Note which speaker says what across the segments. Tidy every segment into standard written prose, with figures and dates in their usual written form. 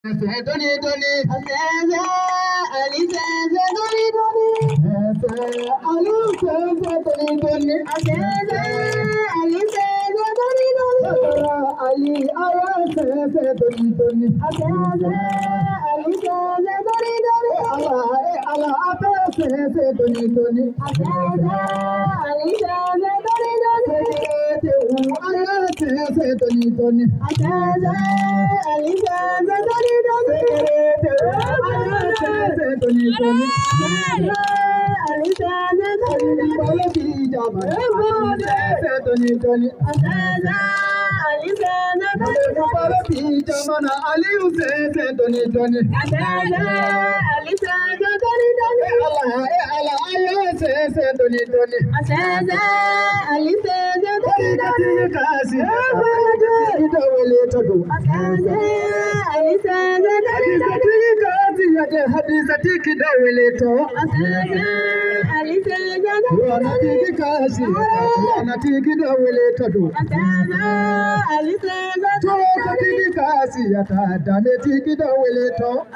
Speaker 1: Doni doni, Asaza, Alisaza, doni doni, Alisaza, doni doni, Asaza, Alisaza, doni doni, Ali, Ayasaza, doni doni, Asaza, Alisaza, doni doni, Allah, Atasaza, doni doni, Asaza, Alisaza, doni doni, Ayasaza, doni doni, Asaza, Alisaza, doni Hadisati kidaweleto wanatiki kasi wanatiki daweleto tokatiki kasi yatadameti daweleto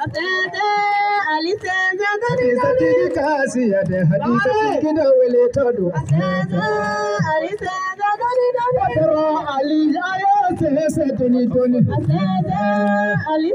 Speaker 1: hadisati kasi hadisati daweleto Ali ayase doni doni Ali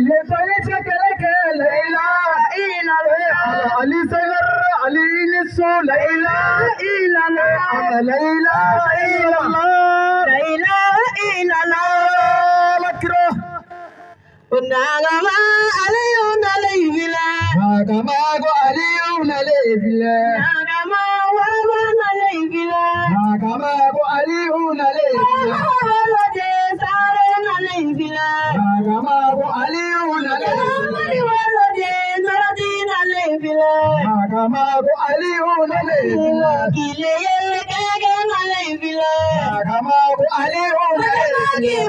Speaker 1: ये तोले चकले के लैला इला अली सगर अली निसो लैला इला लैला लैला इला लकरो नागमा अलियुन लैला नागमा गो अलियुन लैला नागमा वागन लैला नागमा गो अलियुन लैला वलदे सारन लैला नागमा गो अलियुन लैला वलदे नरदीन लैला नागमा गो अलियुन लैला किलेल केगन लैला नागमा गो अलियुन लैला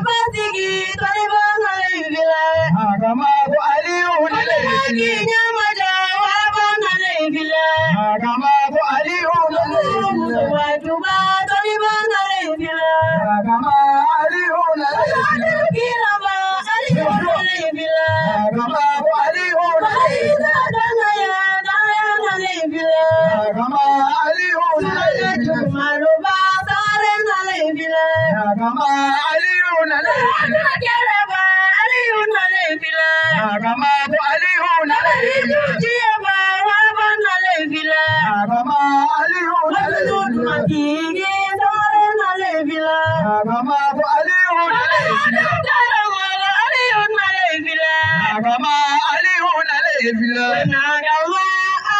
Speaker 1: बातिगी तरिबन लैला नागमा गो अलियुन लैला नमजा वाबन लैला नागमा गो अलियुन लैला वाजुबा तरिबन लैला नागमा अलियुन लैला किरबा अलियुन लैला नागमा गो अलियुन लैला दनया दनया लैला नागमा अलियुन लैला मारुबा सारन लैला नागमा अलियुन लैला किरबा अलियुन लैला नागमा गो अलियुन लैला जियबा वाबन लैला नागमा अलियुन लैला मतीगे सारन लैला नागमा गो अलियुन लैला करवला अलियुन लैला नागमा अलियुन लैला नागमा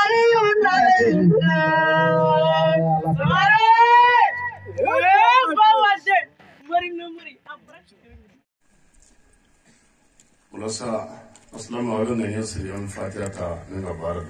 Speaker 1: अलियुन लैला
Speaker 2: ولسا أسلم علينا يسري من فاتحة من البارد.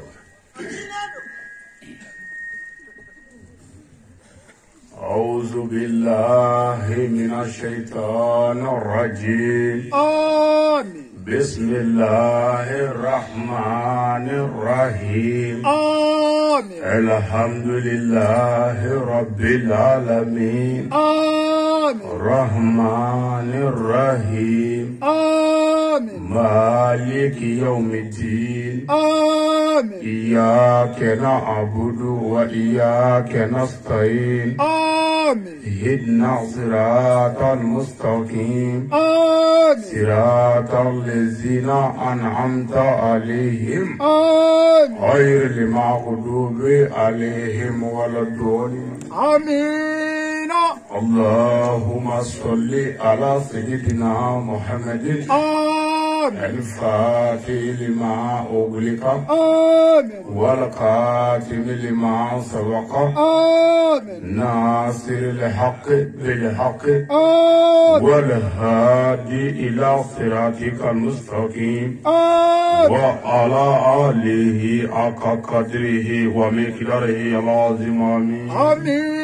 Speaker 2: أعوذ بالله من الشيطان الرجيم.
Speaker 3: آمين.
Speaker 2: بسم الله الرحمن الرحيم.
Speaker 3: آمين.
Speaker 2: الحمد لله رب العالمين.
Speaker 3: آمين.
Speaker 2: الرحمن الرحيم.
Speaker 3: آمين.
Speaker 2: مالك يوم الدين.
Speaker 3: آمين.
Speaker 2: إياك نعبد وإياك نستعين.
Speaker 3: آمين.
Speaker 2: اهدنا الصراط المستقيم.
Speaker 3: آمين.
Speaker 2: صراط الذين أنعمت عليهم
Speaker 3: آمين.
Speaker 2: غير المغضوب عليهم ولا الضالين.
Speaker 3: آمين.
Speaker 2: اللهم صل على سيدنا محمد
Speaker 3: آمين.
Speaker 2: الفاتح لما أغلق
Speaker 3: آمين.
Speaker 2: والقاتم لما سبق
Speaker 3: آمين.
Speaker 2: ناصر الحق بالحق
Speaker 3: آمين.
Speaker 2: والهادي إلى صراطك المستقيم
Speaker 3: آمين.
Speaker 2: وعلى آله حق قدره ومقداره العظيم. آمين.
Speaker 3: آمين.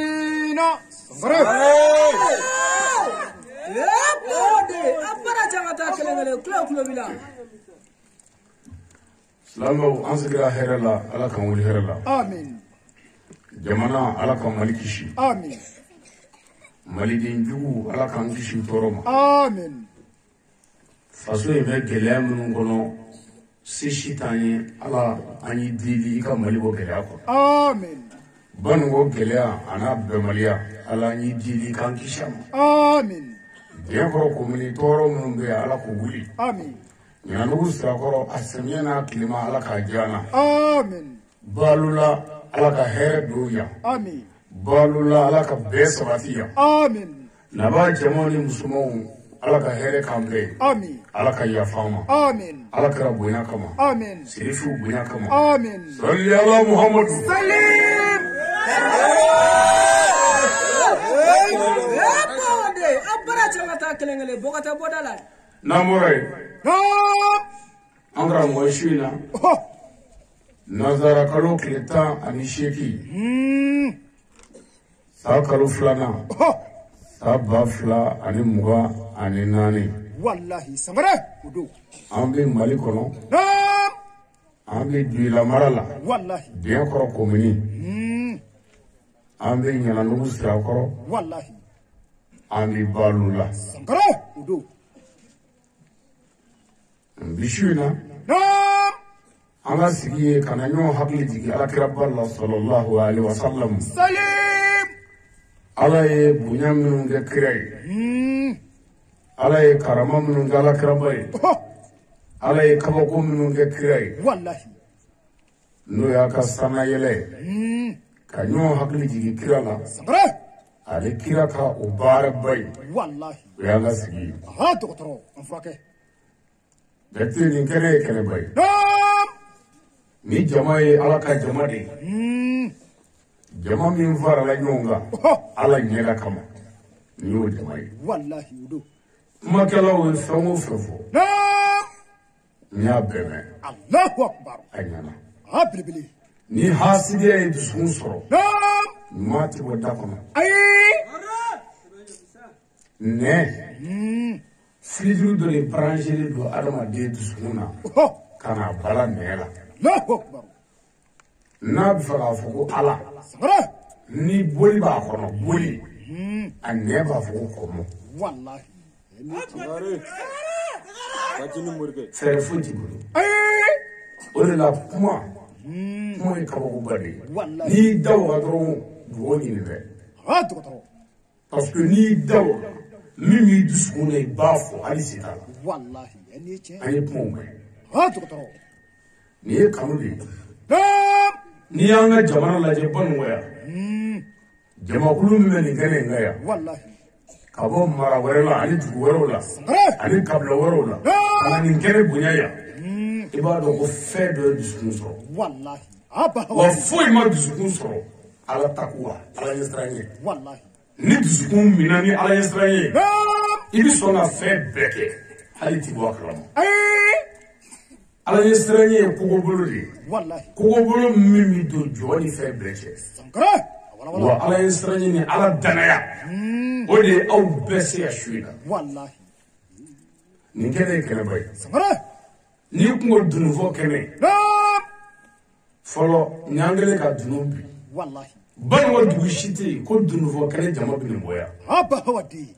Speaker 2: Silamɛw an sigira hɛrɛ la Ala k'an wuli hɛrɛ la.
Speaker 3: Amin.
Speaker 2: Jamana Ala ka Mali kisi.
Speaker 3: Amin.
Speaker 2: Maliden jugu Ala k'an kisi tɔɔrɔ ma.
Speaker 3: Amin.
Speaker 2: Faso in bɛ gɛlɛya minnu kɔnɔ se si t'an ye Ala an y'i deli i ka Mali bɔ gɛlɛya kɔnɔ.
Speaker 3: Amin.
Speaker 2: Baninko gɛlɛya a n'a bɛnbaliya Ala an y'i deli i k'an kisi a ma.
Speaker 3: Amin.
Speaker 2: Diɲɛ kɔrɔ komini tɔɔrɔ minnu bɛ yen Ala k'u wuli.
Speaker 3: Amin.
Speaker 2: Ɲananugu sirakɔrɔ a samiyɛ n'a tilema Ala k'a diya an na.
Speaker 3: Amin.
Speaker 2: Balula Ala ka hɛrɛ don yan.
Speaker 3: Amin.
Speaker 2: Balula Ala ka bɛɛ sabati yan.
Speaker 3: Amin.
Speaker 2: Naba jamaw ni musomanw Ala ka hɛrɛ k'an bɛɛ ye.
Speaker 3: Amin.
Speaker 2: Ala ka yafa an ma.
Speaker 3: Amin.
Speaker 2: Ala kɛra bonya kama.
Speaker 3: Amin.
Speaker 2: Sirifiw bonya kama.
Speaker 3: Amin.
Speaker 2: Salli ala Muhammadu.
Speaker 3: Salim.
Speaker 2: N'an bɔra yen
Speaker 3: Naam.
Speaker 2: an karamɔgɔ su in na
Speaker 3: Oh.
Speaker 2: nanzara kalo tile 18 san kalo 2nan
Speaker 3: Oh.
Speaker 2: san 2024
Speaker 3: Wallahi samare udu.
Speaker 2: an bɛ Mali kɔnɔ
Speaker 3: Naam.
Speaker 2: an bɛ Duyila mara la
Speaker 3: Wallahi.
Speaker 2: Diɲɛ kɔrɔ komini an bɛ Ɲananugu sirakɔrɔ
Speaker 3: Wallahi.
Speaker 2: an bɛ Balu la
Speaker 3: Samare udu.
Speaker 2: bi su in na
Speaker 3: Naam.
Speaker 2: an ka sigi ye ka na ɲɔgɔn hakili jigin Alakira ba la sallallahu alaihi wasallam.
Speaker 3: Salim.
Speaker 2: Ala ye bonya minnu kɛ kira ye Ala ye karama minnu kɛ Alakira ba ye
Speaker 3: Oh.
Speaker 2: ala ye kabako minnu kɛ kira ye
Speaker 3: wallahi
Speaker 2: n'o y'a ka sana yɛlɛ ka ɲɔgɔn hakili jigin kira la
Speaker 3: sangare
Speaker 2: ale kira ka o baara ba ye
Speaker 3: wallahi
Speaker 2: o y'an ka sigi ye
Speaker 3: aha dɔgɔtɔrɔ an furakɛ
Speaker 2: bɛte nin kɛnɛ ye kɛnɛba ye
Speaker 3: naam
Speaker 2: ni jama ye ala ka jama de ye jama min farala ɲɔgɔn kan ala ɲɛla kama nin y'o jama ye
Speaker 3: wallahi o don
Speaker 2: kumakɛlaw ye fɛn o fɛn fɔ
Speaker 3: naam
Speaker 2: n y'a bɛɛ mɛn
Speaker 3: allahu akbar
Speaker 2: a ɲɛna
Speaker 3: aha belebele
Speaker 2: ni hasidiya ye dusukun sɔrɔ
Speaker 3: naam
Speaker 2: ɲuman tɛ bɔ da kɔnɔ
Speaker 3: ayi
Speaker 2: nɛ filituru dɔ de branchelen don adamaden dusukun na ka na bala nɛ la
Speaker 3: allahu akbar
Speaker 2: n'a bɛ fɛ k'a fɔ ko ala
Speaker 3: sangare
Speaker 2: ni boli b'a kɔnɔ boli a nɛ b'a fɔ ko kɔmɔ
Speaker 3: wallahi
Speaker 2: fɛɛrɛ foyi t'i bolo
Speaker 3: ayi
Speaker 2: o de la kuma ye kabakoba de ye
Speaker 3: wallahi
Speaker 2: n'i da o la dɔrɔn dugawu ɲini bɛ
Speaker 3: aha dɔgɔtɔrɔ
Speaker 2: parce que n'i da o la min b'i dusukun na i b'a fɔ hali si t'a la
Speaker 3: wallahi ɛni ye tiɲɛ
Speaker 2: an ye kumaw mɛn
Speaker 3: aha dɔgɔtɔrɔ
Speaker 2: nin ye kanu de ye
Speaker 3: naam
Speaker 2: n'i y'an ka jamana lajɛ banunkɔ yan jamakulu min bɛ nin kɛnɛ in kan yan
Speaker 3: wallahi
Speaker 2: ka bɔ mara wɛrɛ la ani dugu wɛrɛw la
Speaker 3: sangare
Speaker 2: ani kabila wɛrɛw la ka na nin kɛnɛ bonya yan i b'a dɔn ko fɛn dɔ ye dusukun sɔrɔ
Speaker 3: wallahi aha
Speaker 2: wa
Speaker 3: bahawa
Speaker 2: foyi ma dusukun sɔrɔ ala takuwa ala ɲɛ siran ye
Speaker 3: wallahi
Speaker 2: ni dusukun minna ni ala ɲɛ siran ye
Speaker 3: naam
Speaker 2: i bɛ sɔn ka fɛn bɛɛ kɛ hali ti bɔ a kalama
Speaker 3: ayi
Speaker 2: ala ɲɛ siran ye kogobolo de ye
Speaker 3: wallahi
Speaker 2: kogobolo min bɛ don jɔ ni fɛn bɛɛ cɛ
Speaker 3: sangare wala
Speaker 2: wa ala ɲɛ siran ye ni ala danaya o de ye aw bɛɛ se ka su in na
Speaker 3: wallahi
Speaker 2: nin kɛnɛ ye kɛnɛba ye
Speaker 3: sangare
Speaker 2: n'i kun ko dunufɔ kɛnɛ
Speaker 3: naam
Speaker 2: fɔlɔ ɲan kɛlen ka dunu bi
Speaker 3: wallahi
Speaker 2: banunkɔ dugu si tɛ yen ko dunufɔ kɛnɛ jama bɛ nin bɔ yan
Speaker 3: aha bahawa de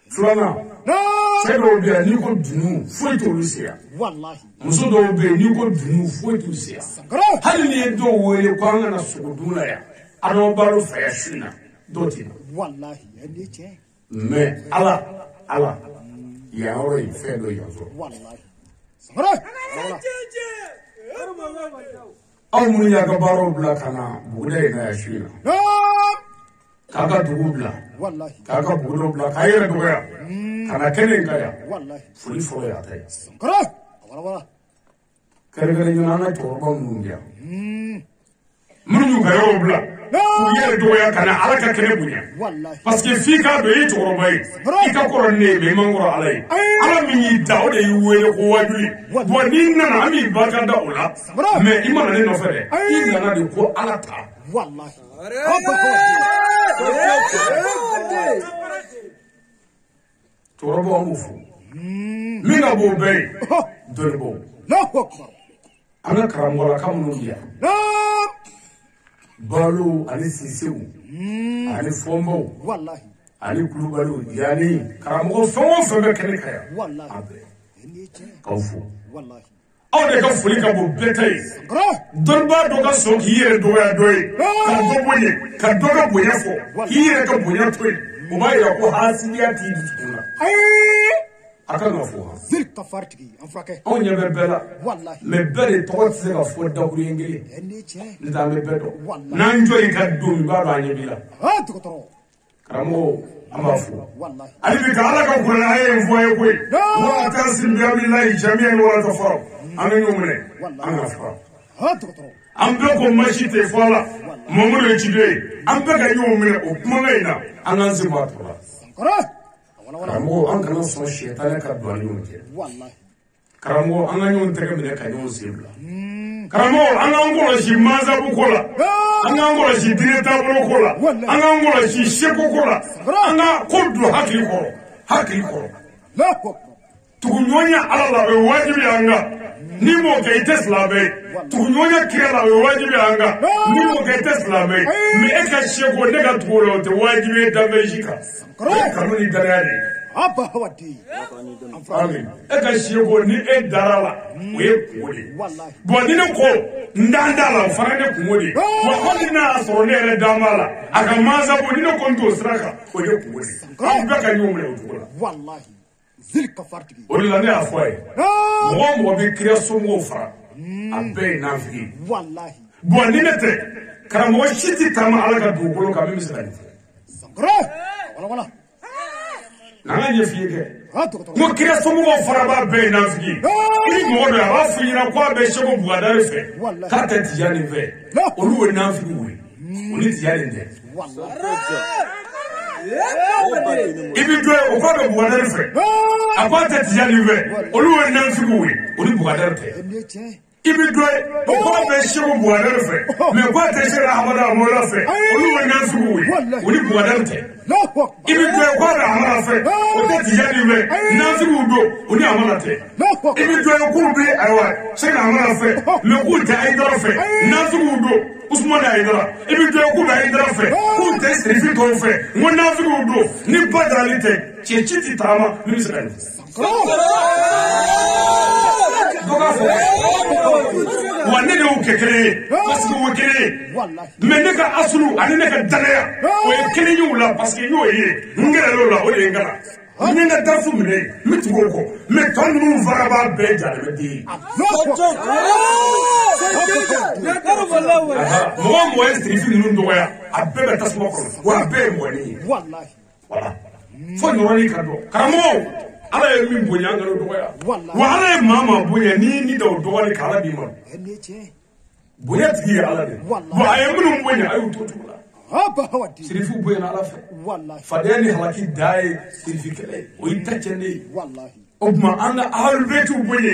Speaker 2: filanan
Speaker 3: naam
Speaker 2: cɛ dɔw bɛ yan n'i ko dunu foyi t'olu se yan
Speaker 3: wallahi
Speaker 2: muso dɔw bɛ yen n'i ko dunu foyi t'u se yan
Speaker 3: sangare
Speaker 2: hali n'i ye dɔw wele ko an kana sogo dun la yan adama balo fɛ yan su in na dɔw tɛ na
Speaker 3: wallahi ɛni ye tiɲɛ
Speaker 2: mɛ ala yan yɔrɔ in fɛn dɔ yan sɔrɔ
Speaker 3: wallahi sangare wala
Speaker 2: aw minnu y'a ka baaraw bila ka na buguda in na yan su in na
Speaker 3: naam
Speaker 2: k'a ka dugu bila
Speaker 3: wallahi
Speaker 2: k'a ka bugudaw bila k'a yɛrɛ dɔgɔya ka na kɛnɛ in kan yan
Speaker 3: wallahi
Speaker 2: foli fɔlɔ y'a ta ye
Speaker 3: sangare wala
Speaker 2: kɛrɛnkɛrɛnnenya an ka cɛkɔrɔba minnu bɛ yan minnu y'u ka yɔrɔ bila k'u yɛrɛ dɔgɔya ka na ala ka kɛnɛ bonya
Speaker 3: wallahi
Speaker 2: parce que f'i k'a dɔn i ye cɛkɔrɔba ye i ka kɔrɔ ne ye mɛ i man kɔrɔ ala ye ala min y'i da o de y'i wele ko wajuli bɔn n'i nana an b'i barika da o la mɛ i ma na ne nɔfɛ dɛ i nana de ko ala ta
Speaker 3: wallahi aha bahawa
Speaker 2: cɛkɔrɔbaw an b'u fo min ka b'o bɛɛ ye dɔnnibaw
Speaker 3: allahu akbar
Speaker 2: an ka karamɔgɔlaka minnu bɛ yan
Speaker 3: naam
Speaker 2: balo ani sisew ani fɔnbaw
Speaker 3: wallahi
Speaker 2: ani kulubaliw yanni karamɔgɔ fɛn o fɛn bɛ kɛnɛ kan yan
Speaker 3: wallahi
Speaker 2: a bɛɛ
Speaker 3: ɛni ye tiɲɛ
Speaker 2: k'aw fo
Speaker 3: wallahi
Speaker 2: aw de ka foli ka bon bɛɛ ta ye
Speaker 3: sangare
Speaker 2: dɔnnibaa dɔ ka sɔn k'i yɛrɛ dɔgɔya dɔ ye ka dɔ bonya ka dɔ ka bonya fɔ k'i yɛrɛ ka bonya to yen o b'a yira ko hasidiya t'i dusukun na
Speaker 3: ayi
Speaker 2: a kan ka fɔ ha
Speaker 3: zil kafaritigi an furakɛ
Speaker 2: anw ɲɛ bɛ bɛɛ la
Speaker 3: wallahi
Speaker 2: mɛ bɛɛ de tɔgɔ tɛ se ka fɔ dakuruɲɛ kelen
Speaker 3: ɛni ye tiɲɛ
Speaker 2: n'o tɛ an bɛ bɛɛ dɔn
Speaker 3: Wallahi.
Speaker 2: n'an jɔ in ka don i b'a dɔn an ɲɛ b'i la
Speaker 3: aha dɔgɔtɔrɔ
Speaker 2: karamɔgɔ an b'a fɔ
Speaker 3: wallahi
Speaker 2: ale bi ka ala ka kuranɛ a ye fɔ a ye koyi wala taa sin bi abilayi jamiya ni wala ta fɔlɔ an bɛ ɲɔgɔn minɛ an ka fara
Speaker 3: aha dɔgɔtɔrɔ
Speaker 2: an bɛɛ ko masi tɛ fɔ la mamadu ye ciden ye an bɛɛ ka ɲɔgɔn minɛ o kumakan in na an k'an se bɔ a tɔ la
Speaker 3: sangare wala
Speaker 2: karamɔgɔ an kana sɔn sɛtanɛ ka don an ni ɲɔgɔn cɛ
Speaker 3: wallahi
Speaker 2: karamɔgɔ an ka ɲɔgɔn tɛgɛ minɛ ka ɲɔgɔn sen bila karamɔgɔ an k'an kɔlɔsi mansabu ko la an k'an kɔlɔsi diinɛ taabolo ko la an k'an kɔlɔsi seko ko la an ka ko don hakili kɔrɔ
Speaker 3: allahu akbar
Speaker 2: tuguɲɔgɔnya ala la o ye wajibi y'an kan n'i m'o kɛ i tɛ silamɛ ye tuguɲɔgɔnya kira la o ye wajibi y'an kan n'i m'o kɛ i tɛ silamɛ ye mɛ e ka seko ne ka tugu o la o tɛ wajibi ye danfɛn si kan o ye kanu ni danaya de ye
Speaker 3: aha bahawa de an furakɛ
Speaker 2: Amin. E ka seko ni e dara la o ye kungo de ye
Speaker 3: wallahi
Speaker 2: bɔn ni ne ko n da la o fana ne kungo de ye wa hali n'a y'a sɔrɔ ne yɛrɛ dan b'a la a ka mansa bɔ ni ne ko n t'o sira kan o ye kungo de ye an bɛɛ ka ɲɔgɔn minɛ o cogo la
Speaker 3: wallahi zilka fartigi
Speaker 2: o la ne a fɔ ye mɔgɔ bɛ kira somɔgɔw fara a bɛɛ ye nafigi
Speaker 3: wallahi
Speaker 2: bon ni ne tɛ karamɔgɔ si tɛ taama ala ka dugukolo kan min bɛ se ka nin fɛ
Speaker 3: sankara wala
Speaker 2: n'an ka ɲɛ f'i ye kɛ ko kira somɔgɔw fara b'a bɛɛ ye nafigi i ni mɔgɔ dɔ a b'a f'i ɲɛna k'a bɛ seko bugadari fɛ k'a tɛ tijani fɛ olu ye nafigiw ye o ni tijani tɛ i bɛ jɔ o k'a bɛ bugadari fɛ a k'a tɛ tijani fɛ olu ye nafigiw ye o ni bugadari tɛ i bɛ jɔ o k'a bɛ seko bugadari fɛ mɛ k'a tɛ se ahamadu amola fɛ olu ye nafigiw ye o ni bugadari tɛ i bɛ jɔ k'a bɛ amana fɛ o tɛ tijani fɛ nafigiw don o ni amana tɛ i bɛ jɔ k'u bɛ ayiwa se ka amana fɛ mɛ k'u tɛ ayidara fɛ nafigiw don Usman ayidara i bɛ jɔ k'u bɛ ayidara fɛ k'u tɛ sirifi tɔw fɛ n ko nafigiw don ni badarali tɛ cɛ ci tɛ taama min bɛ se ka nin wa ne de y'u kɛ kelen ye parce que o ye kelen ye mɛ ne ka asulu ani ne ka danaya o ye kelen ye o la parce que n y'o ye n gɛrɛl'o la o de ye n kana n ye n ka darasu minɛ n bɛ tugu o kɔ mɛ tɔ ninnu fara b'a bɛɛ ja de bɛ den ye mɔgɔ ye sirifi ninnu dɔgɔya a bɛɛ bɛ tasuma kɔnɔ wa a bɛɛ ye mɔgɔnin ye voilà fo ɲɔgɔnnin ka dɔn karamɔgɔw ala ye min bonya an kana dɔgɔya wa ala ye maa bonya ni da o dɔgɔni ka ala d'i ma bonya tigi ye ala de wa a ye minnu bonya a y'u to tugu la sirifiw bonya ala fɛ fadenya ni halaki da ye sirifi kɛlɛ o y'i ta cɛn de ye o tuma an ka ahalubɛtiw bonya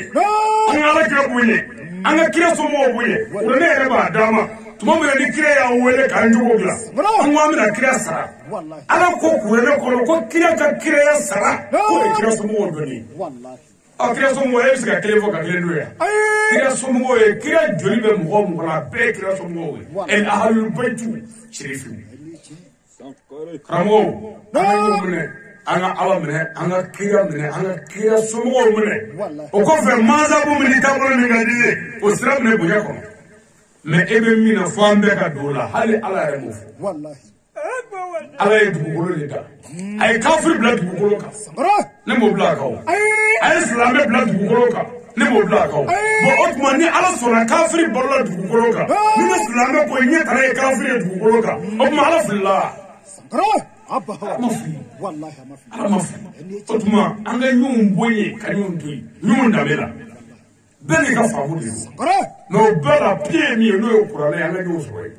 Speaker 2: an ka alakira bonya an ka kira somɔgɔw bonya o ne yɛrɛ b'a d'a ma tuma min na ni kira y'an wele k'an jogo bila an ko an bɛna kira sara ala ko kuranɛ kɔnɔ ko kira ka kiraya sara k'o ye kira somɔgɔw dɔnni ye kira somɔgɔw e bɛ se ka kelen fɔ ka kelen to yan kira somɔgɔw ye kira joli bɛ mɔgɔ mɔgɔ la a bɛɛ ye kira somɔgɔw ye ahalubɛtiw sirifiw karamɔgɔw an ka ɲɔgɔn minɛ an ka ala minɛ an ka kira somɔgɔw minɛ o kɔfɛ mansabu min ni taabolo min ka di ye o sira minɛ bonya kɔnɔ mɛ e bɛ min na fɔ an bɛɛ ka don o la hali ala yɛrɛ m'o fɔ ala ye dugukolo de da a ye kafiri bila dugukolo kan ne m'o bila a kan o a ye silamɛ bila dugukolo kan ne m'o bila a kan o bon o tuma ni ala sɔnna kafiri balola dugukolo kan ni ne silamɛ ko ɲɛ tana ye kafiri ye dugukolo kan o tuma ala filila ala ma fili o tuma an ka ɲɔgɔn bonya ka ɲɔgɔn to yen ɲɔgɔn danbe la bɛɛ n'i ka faamu de don mɛ o bɛɛ la pied ye min ye n'o ye kuranɛ ye an ka ɲɔgɔn sɔrɔ yen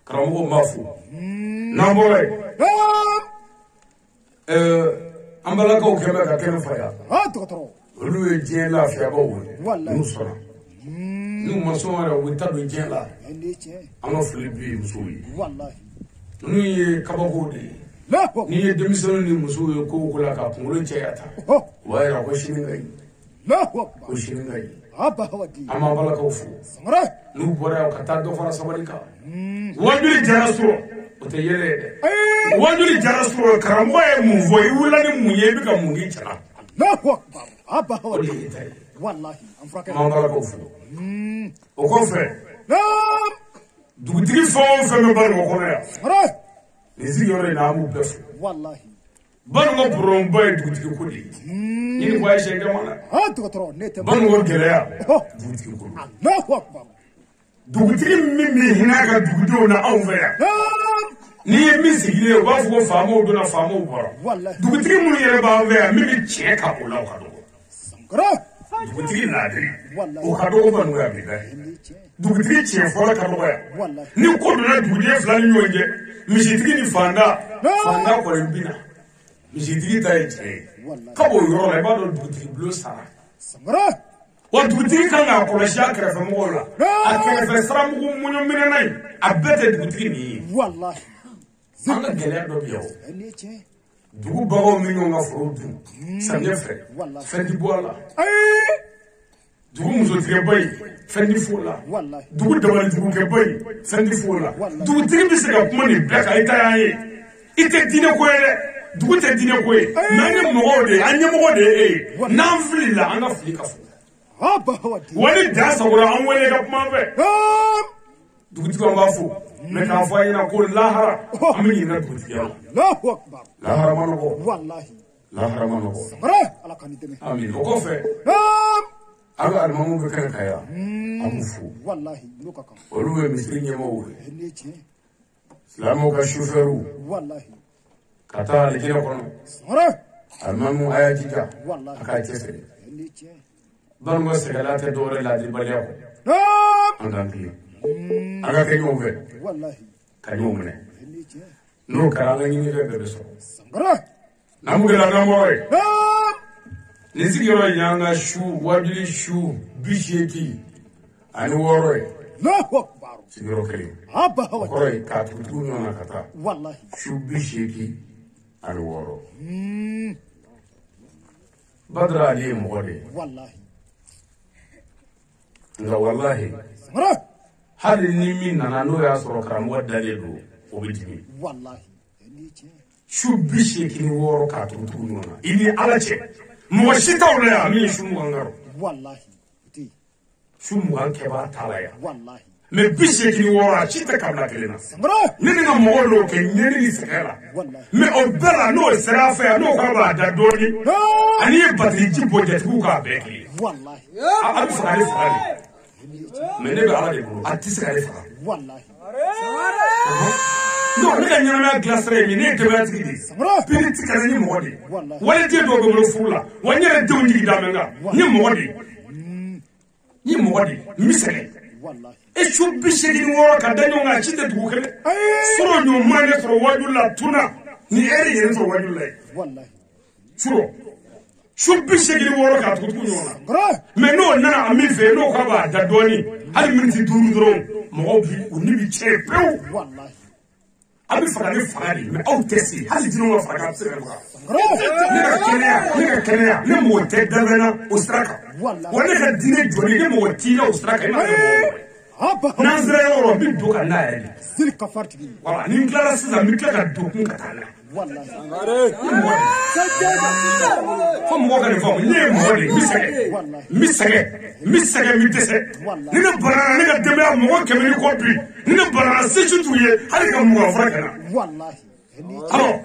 Speaker 2: karamɔgɔw b'a fo n'an bɔra yen an balakaw kɛmɛ ka kɛnɛ fa yan olu ye diɲɛ lafiyabaw wele n'u sɔnna n'u ma sɔn yɛrɛ u bɛ taa don diɲɛ la an ka fili bi musow ye ninnu ye kabakow de ye n'i ye denmisɛnninw ni musow ye ko ko la ka kunkolo cɛya ta o b'a yira ko sini ka ɲi ko sini ka ɲi an b'an balakaw fo n'u bɔra yan ka taa dɔ fara sabali kan wajuli jara sɔrɔ o tɛ yɛlɛ ye dɛ wajuli jara sɔrɔ karamɔgɔ ye mun fɔ i wulila ni mun ye i bɛ ka mun k'i cɛla o de ye ta ye an b'an balakaw fo o kɔfɛ dugutigi fɛn o fɛn bɛ Banikɔ kɔnɔ yan nin sigiyɔrɔ in na an b'u bɛɛ fo Banikɔ pɔrɔnba ye dugutigi ko de ye ɲini ko Ayise Jamana Banikɔ gɛlɛya dugutigi ko dugutigi min bɛ hinɛ ka dugudenw na anw fɛ yan n'i ye min sigilen ye u b'a fɔ ko faamaw donna faamaw bɔra dugutigi minnu yɛrɛ b'an fɛ yan min bɛ tiɲɛ ka o la o ka dɔgɔ dugutigi laadiri o ka dɔgɔ Banikɔ yan bi dɛ dugutigi tiɲɛ fɔlɔ ka dɔgɔ yan ni ko donna duguden fila ni ɲɔgɔn cɛ misitigi ni fanda kɔni bina misitigi ta ye tiɲɛ ye ka b'o yɔrɔ la i b'a dɔn dugutigi bulon sara wa dugutigi kan k'a kɔlɔsi a kɛrɛfɛmɔgɔw la a kɛrɛfɛ siramugu muɲuminɛna in a bɛɛ tɛ dugutigi nin ye an ka gɛlɛya dɔ bɛ yan o dugu baganw bɛ ɲɔgɔn ka forow dun samiyɛ fɛ fɛn tɛ bɔ a la dugu musotigɛba in fɛn tɛ f'o la dugu dabalijugukɛba in fɛn tɛ f'o la dugutigi bɛ se ka kuma nin bɛɛ kan i ta y'an ye i tɛ diinɛ ko ye dɛ dugu tɛ diinɛ ko ye mɛ an ye mɔgɔw de ye an ɲɛmɔgɔ de ye e ye n'an filila an ka fili ka fo wa ni da sagora an wele ka kuma fɛ dugutigi an b'a fo mɛ k'a fɔ a ɲɛna ko lahara an bɛ ɲininka dugutigiya la lahara ma nɔgɔ la harama no
Speaker 3: Sangare ala kan deme.
Speaker 2: amin o ko fe aga almamu be kan kaya amufu
Speaker 3: Wallahi no ka kan.
Speaker 2: oluwe misri nyemo
Speaker 3: Ne che.
Speaker 2: islamo ka shuferu
Speaker 3: Wallahi.
Speaker 2: kata le kila kono
Speaker 3: Sangare.
Speaker 2: almamu ayatita
Speaker 3: Wallahi.
Speaker 2: aka chesere
Speaker 3: Ne che.
Speaker 2: ban mo se gala te dore la di balia ko andan ki aga kenyo fe
Speaker 3: Wallahi.
Speaker 2: kanyo mene
Speaker 3: Ne che.
Speaker 2: no karanga ni fe be so
Speaker 3: Sangare.
Speaker 2: namu gela namoy nisigiro yanga shu wabili shu bisheki ani woroy
Speaker 3: No akbar.
Speaker 2: sigiro kali
Speaker 3: Abba hawa.
Speaker 2: koroy ka tutu na kata
Speaker 3: Wallahi.
Speaker 2: shu bisheki ani woro badra ali mogode
Speaker 3: Wallahi.
Speaker 2: nga wallahi
Speaker 3: Sangare.
Speaker 2: hali ni min nana no ya soro karamɔgɔ dalen do o bɛ dimi
Speaker 3: Wallahi. Ne che.
Speaker 2: su 86 ka tutu ɲɔgɔn na i ni ala cɛ mɔgɔ si t'aw la yan min su mugan karo
Speaker 3: Wallahi. Ti.
Speaker 2: su mugan kɛbaa t'a la yan
Speaker 3: Wallahi.
Speaker 2: mɛ 86 a si tɛ kabila kelen na
Speaker 3: Sangare.
Speaker 2: ne ni ka mɔgɔ dɔw kɛ ɲɛni ni sɛgɛ la
Speaker 3: Wallahi.
Speaker 2: mɛ o bɛɛ la n'o sera a fɛ yan n'o k'a b'a da dɔɔni ani ye batiriji bɔ jatigiw k'a bɛɛ kelen
Speaker 3: Wallahi.
Speaker 2: a bɛ faga ale faga de mɛ ne bɛ ala de bolo a tɛ se k'ale faga
Speaker 3: Wallahi.
Speaker 2: non ne ka ɲɛnamaya dilansira ye min ne ye denbayatigi de ye piri ti ka ne ni mɔgɔ de ye waliden dɔw bɛ bolo furu la wa n yɛrɛ denw jigi da mɛ n kan n ye mɔgɔ de ye n ye mɔgɔ de ye n bɛ sɛgɛn
Speaker 3: Wallahi.
Speaker 2: e su 86 ka da ɲɔgɔn kan a si tɛ dugu kelen sɔrɔ ɲuman ne sɔrɔ waju la tuna ni ɛri yɛrɛ sɔrɔ waju la ye
Speaker 3: Wallahi.
Speaker 2: sɔrɔ su 86 ka tugu ɲɔgɔn na
Speaker 3: Sangare.
Speaker 2: mɛ n'o nana a min fɛ yen n'o k'a b'a da dɔɔni hali miniti 5 dɔrɔn mɔgɔw bi u ni bi cɛ pewu
Speaker 3: Wallahi.
Speaker 2: a bɛ faga ne faga de mɛ aw tɛ se hali jinɛw ka faga a bɛ se ka faga
Speaker 3: Sangare.
Speaker 2: ne ka kɛnɛya ne mɔgɔ tɛ danfɛnna o sira kan wa ne ka diinɛ jɔli ne mɔgɔ t'i la o sira kan i ma kɛ mɔgɔ ye
Speaker 3: Abba hawa.
Speaker 2: n'an sera yɔrɔ n bɛ don ka n'a yɛrɛ de
Speaker 3: Sili kafartigi.
Speaker 2: wala ni n tilala sisan n bɛ tila ka don kun ka taa n'a ye
Speaker 3: Wallahi.
Speaker 2: fo mɔgɔw ka nin faamu ne ye mɔgɔ de ye n bɛ sɛgɛn n bɛ sɛgɛn n bɛ sɛgɛn n bɛ dɛsɛ ni ne banana ne ka denbaya mɔgɔ 100 ni kɔ bi ni ne banana se si t'u ye hali ka mugan fura kɛ na
Speaker 3: Wallahi.
Speaker 2: alors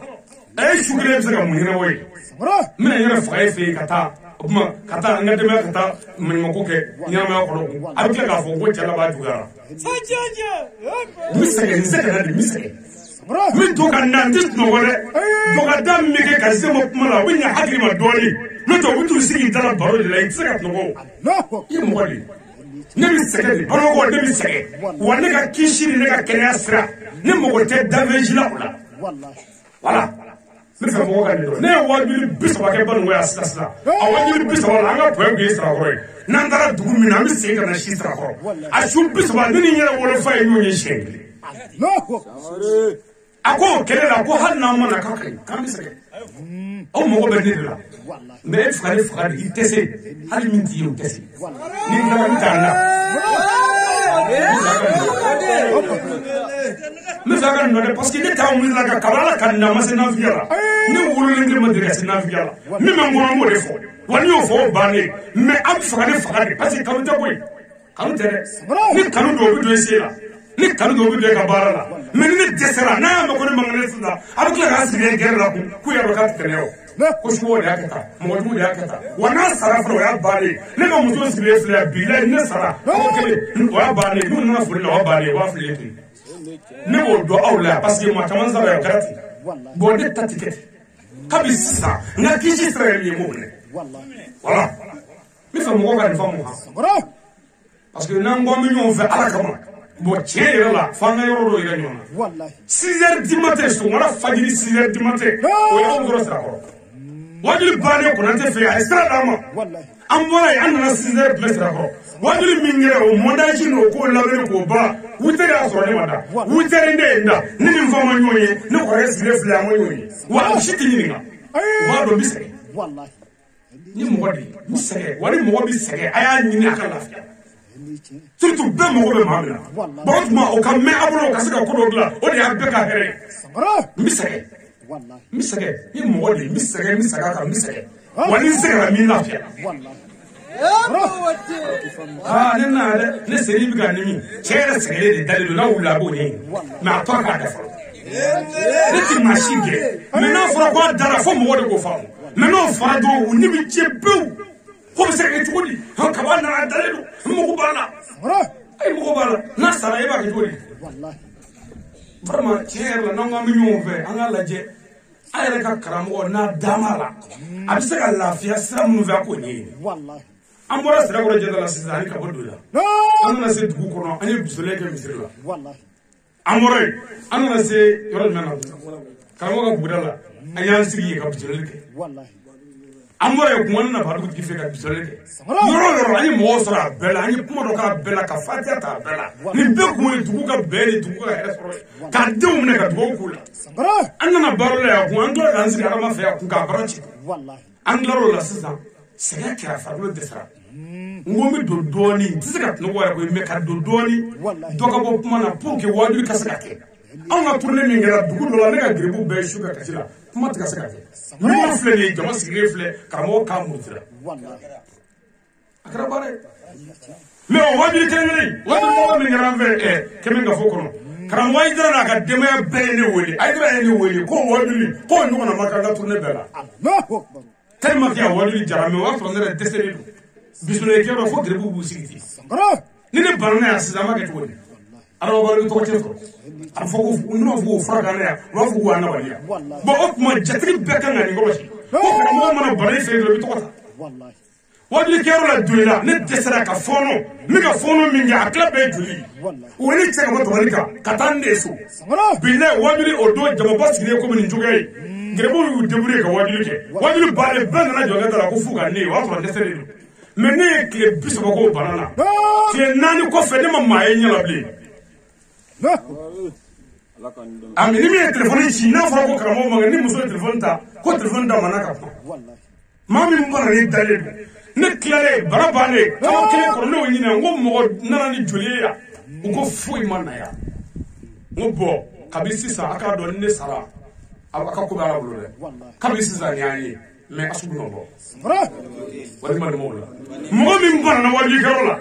Speaker 2: a ye su kelen bɛ se ka mun ɲɛnabɔ ye
Speaker 3: Sangare.
Speaker 2: n bɛna n yɛrɛ faga e fɛ yen ka taa o tuma ka taa n ka denbaya ka taa maɲumako kɛ ɲɛnamaya kɔnɔ a bɛ tila k'a fɔ ko cɛla b'a juguyara n bɛ sɛgɛn nin sɛgɛnna de n bɛ sɛgɛn
Speaker 3: Sangare.
Speaker 2: n bɛ to ka na n tɛ sunɔgɔ dɛ dɔgɔda min bɛ kɛ ka se ma kuma la o bɛ ɲɛ hakili ma dɔɔni n'o tɛ o bɛ t'u sigi da la baro de la i tɛ se ka sunɔgɔ o
Speaker 3: No.
Speaker 2: i ye mɔgɔ de ye ne bɛ sɛgɛn de bamakɔ ne bɛ sɛgɛn wa ne ka kisi ni ne ka kɛnɛya sira ne mɔgɔ tɛ danfɛnsi la o la
Speaker 3: Wallahi.
Speaker 2: voilà n bɛ fɛ mɔgɔw ka nin dɔn ne ye wajuli 30 kɛ banunkɔ yan sisan sisan a wajuli 30 la an ka pɔn kun ye sirakɔrɔ ye n'an taara dugu min na an bɛ segin ka na si sirakɔrɔ a su 30 ne ni n yɛrɛ wolofa ye ɲɔgɔn ye siɲɛ kelen
Speaker 3: No.
Speaker 2: a ko o kɛlɛ la ko hali n'an ma na k'a ka ɲi k'an bɛ sɛgɛn aw mago bɛ ne de la mɛ e faga ne faga de i tɛ se hali min t'i ye o tɛ se ni n tilala n bɛ taa n na n bɛ fɛ ka nin dɔn dɛ parce que ne t'aw wulila ka kaba ala ka na ma se nafiya la ne wololen tɛ ma deli ka se nafiya la min bɛ n kɔnɔ n b'o de fɔ wa n'i y'o fɔ o bannen mɛ an bɛ faga ne faga de parce que kanu tɛ koyi kanu tɛ dɛ ni kanu don o bɛ don i se la ni kanu don o bɛ don i ka baara la mɛ ni ne dɛsɛra n'a y'a mɛn ko ne mankan ne sisan a bɛ tila k'a sigi gɛrɛ la k'u yɛrɛ dɔn k'a tɛ tɛmɛ o ko sugu de y'a kɛ tan mɔgɔ jugu de y'a kɛ tan wa n'a sara fana o y'a bannen ne ka muso sigilen filɛ yan bilayi ne sara o kelen o y'a bannen n'u nana foli la o y'a bannen o b'a fili tun ne b'o dɔn aw la parce que maa caman sara yan kɛra ten bon ne ta ti kɛ kabini sisan n ka kisi sira ye min ye n b'o minɛ voilà n bɛ fɛ mɔgɔw ka nin faamu han parce que n'an ko an bɛ ɲɔgɔn fɛ ala kama bon tiɲɛ yɛrɛ la f'an ka yɔrɔ dɔ yɛrɛ ɲɔgɔn na 6 heures du matin sɔgɔmada fajiri 6 heures du matin o ye anw dɔrɔn sirakɔrɔ wajuli bannen Konate fɛ yen a ye sira d'an ma an bɔra yen an nana 6 heures tun bɛ sirakɔrɔ wajuli min kɛra o montage n'o k'o labɛnni k'o ban 8 heures y'a sɔrɔ ne ma da 8 heures ne ye n da ne ni n fa ma ɲɔgɔn ye ne kɔrɔkɛ sigilen filɛ an ma ɲɔgɔn ye wa aw si tɛ ɲininka u b'a dɔn n bɛ sɛgɛn ni mɔgɔ de n bɛ sɛgɛn wa ni mɔgɔ bɛ sɛgɛn a y'a ɲini a ka lafiya surtout bɛɛ mago bɛ maa min na bon o tuma o ka mɛn a bolo o ka se ka ko dɔ dilan o de y'a bɛɛ ka hɛrɛ ye n bɛ sɛgɛn n bɛ sɛgɛn ni mɔgɔ de n bɛ sɛgɛn n bɛ sɛgɛn a kan n bɛ sɛgɛn wa ni n sɛgɛnna min lafiya ne nana dɛ ne seri bɛ ka nimi cɛ yɛrɛ sɛgɛnnen de dalen don n'a wulila a b'o ɲɛɲini mɛ a tɔ k'a da fɔlɔ ne ti machine kɛ mais n'a fɔra ko a dara fo mɔgɔ de k'o faamu mais n'o fɔra dɔrɔn u ni bɛ jɛ pewu ko bɛ se ka kɛ cogo di kaba nana dalen don mɔgɔ b'a la mɔgɔ b'a la n'a sara e b'a kɛ cogo di vraiment tiɲɛ yɛrɛ la n'an ko an bɛ ɲɔgɔn fɛ an k'a lajɛ an yɛrɛ ka karamɔgɔ n'a dama la a bɛ se ka lafiya sira minnu fɛ a k'o ɲɛɲini an bɔra sirakɔrɔ jɛda la sisan ani kaba don la an nana se dugu kɔnɔ an ye bisolɛ kɛ misiri la an bɔra yen an nana se yɔrɔ jumɛn na karamɔgɔ ka buguda la an y'an sigi yen ka bisolɛli kɛ an bɔra yen kuma na badugu tigi fɛ ka bisolɛli kɛ yɔrɔ o yɔrɔ an ye mɔgɔw sɔrɔ a bɛɛ la an ye kuma dɔ k'a bɛɛ la ka fatiya ta a bɛɛ la nin bɛɛ kun ye dugu ka bɛn ni dugu ka hɛrɛ sɔrɔ k'a denw minɛ ka dugawu k'u la an nana baro la yan kun an tora k'an sigi adama fɛ yan kun k'a baara ci an tilar'o la sisan sɛgɛn kɛra farikolo dɛsɛra n ko n bɛ don dɔɔni n tɛ se ka tunɔgɔ yɛrɛ koyi mais ka don dɔɔni dɔ ka bɔ kuma na pour que wajibi ka se ka kɛ anw ka tournée min kɛra dugu dɔ la ne ka giribu bɛɛ ye su kɛ kasi la kuma tɛ ka se ka kɛ ɲuman filɛ nin ye jama sigilen filɛ karamɔgɔ k'a murutira a kɛra baara ye mais o wajibi kelen-kelen wajibi mɔgɔ min kɛra an fɛ kɛmɛ ka fɔ kɔnɔ karamɔgɔ Ayidara n'a ka denbaya bɛɛ ye ne wele Ayidara ye ne wele ko wajibi ko ɲɔgɔnna ma k'an ka tournée bɛɛ la tellement que a wajibi jara mais o y'a sɔrɔ ne yɛrɛ dɛsɛlen don bisolɛlikɛ yɔrɔ fo giribu b'u sigi ten ni ne banna yan sisan an b'a kɛ cogo di adamabaara tɔgɔ tɛ sɔrɔ a fɔ ko n'u b'a fɔ k'o fura kan ne yan u b'a fɔ k'o adamadenya bon o tuma jatigi bɛɛ kan ka nin kɔlɔsi ko karamɔgɔ mana bana i fɛ yen dɔrɔn i bɛ tɔgɔ ta wajilikɛyɔrɔ la joli la ne dɛsɛra ka fɔɔnɔ n bɛ ka fɔɔnɔ min kɛ a tila bɛɛ ye joli o ye ne cɛ ka bɔ tabali kan ka taa n de so bilayi wajuli o don jamaba sigilen komi nin cogoya ye gɛrɛbɔw y'u débrouiller ka wajuli kɛ wajuli bannen bɛɛ nana jɔ ne da la ko f'u ka ne ye o y'a sɔrɔ dɛsɛlen don mais ne ye tile 30 k'o bana na tile 4 kɔfɛ ne ma maa ye ɲɛ la bilen ni min ye telefɔni ci n'a fɔra ko karamɔgɔ ma ni muso ye telefɔni ta ko telefɔni da mana ka kuma maa min bana ni dalen don ne tilalen bana bannen kalo kelen kɔrɔ ne y'o ɲini n ko mɔgɔ nana ni joli ye yan u ko foyi ma na yan n ko bɔn kabini sisan a k'a dɔn ni ne sara a ka ko bɛ ala bolo dɛ kabini sisan nin y'an ye mais a sugu nɔ bɔ walima ni mɔgɔw la mɔgɔ min banana wajilikɛyɔrɔ la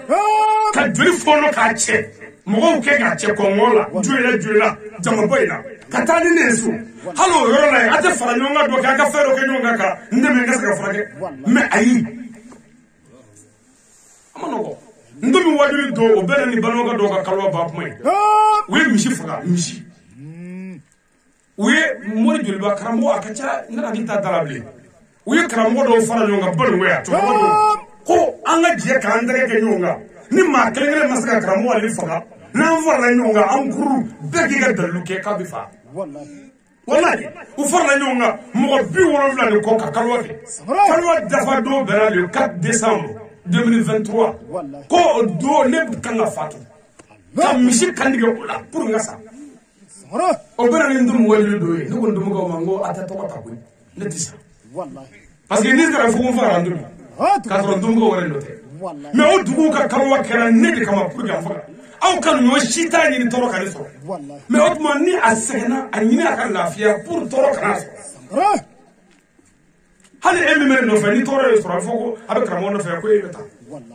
Speaker 2: ka joli fɔɔnɔ k'a cɛ mɔgɔw kɛ k'a cɛ kɔngɔ la joli la jamaba in na ka taa ni ne ye so hali o yɔrɔ la yen a tɛ fara ɲɔgɔn kan dɔ kɛ an ka fɛn dɔ kɛ ɲɔgɔn kan ka n dɛmɛ n ka se ka furakɛ mais ayi a ma nɔgɔ n to min wajuli don o bɛɛ ni balimakɛ dɔw ka kaliwa ba kuma ye u ye misi faga misi u ye mori joliba karamɔgɔ a ka ca n kana k'i ta da la bilen u ye karamɔgɔ dɔw fara ɲɔgɔn kan balimaya cɛkɔrɔba dɔw ko an ka jɛ k'an tɛgɛ kɛ ɲɔgɔn kan ni maa kelen-kelen ma se ka karamɔgɔ ale faga n'an farala ɲɔgɔn kan an kuru bɛɛ k'i ka dalilu kɛ k'a bɛ faga wallahi u farala ɲɔgɔn kan mɔgɔ 70 de kɔ ka kaliwa kɛ kaliwa dafa don bɛnna le 4 décembre 2023 ko o don ne kan ka fatu ka misi kantigɛ o la pour n ka sa o bɛna ni n dun wajuli dɔ ye ne ko n dumukaw ma n ko a tɛ tɔgɔ ta koyi ne tɛ sa parce que ni sera fo n fara n dun k'a sɔrɔ n dumukaw wɛrɛ nɔ tɛ mais o duguw ka kaliwa kɛra ne de kama pour que an faga aw ka ɲɔ si t'a ɲini tɔɔrɔ ka ne sɔrɔ mais o tuma ni a sɛgɛnna a ɲini a ka lafiya pour tɔɔrɔ kana sɔrɔ hali e min bɛ ne nɔfɛ ni tɔɔrɔ ye sɔrɔ a bɛ fɔ ko a bɛ karamɔgɔ nɔfɛ ko e bɛ taa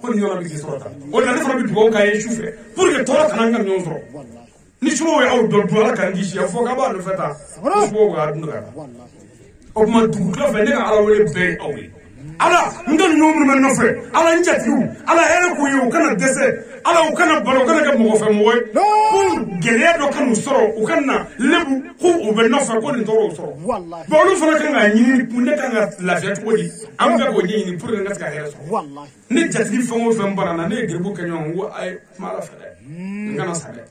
Speaker 2: ko nin ɲɔgɔnna bɛ k'i sɔrɔ tan o la ne fana bɛ dugawu k'a ye su fɛ pour que tɔɔrɔ kana n ka ɲɔgɔn sɔrɔ ni sumaworo ye aw dɔ dun ala k'an kisi a fɔ k'a b'a nɔfɛ tan ko sumaworo k'a dun ka taa o tuma dugu tila fɛ ne ka ala wele bɛɛ ye aw ye ala n ka nin ɲɔgɔn minnu bɛ nɔfɛ ala n jatigiw ala hɛrɛ k'u ye u kana dɛsɛ ala u kana balo u kana kɛ mɔgɔ fɛ mɔgɔ ye ko gɛlɛya dɔ ka n'u sɔrɔ u ka na lebu ko u bɛ nɔfɛ ko nin tɔɔrɔ u sɔrɔ bon olu fana kan k'a ɲini ne kan ka lafiya cogo di an bɛɛ k'o ɲɛɲini pour que n ka se ka hɛrɛ sɔrɔ ne jatigi fɛn o fɛn banna ne ye giribu kɛ ɲɔgɔn ko a ye kuma ala fɛ dɛ n kana sa dɛ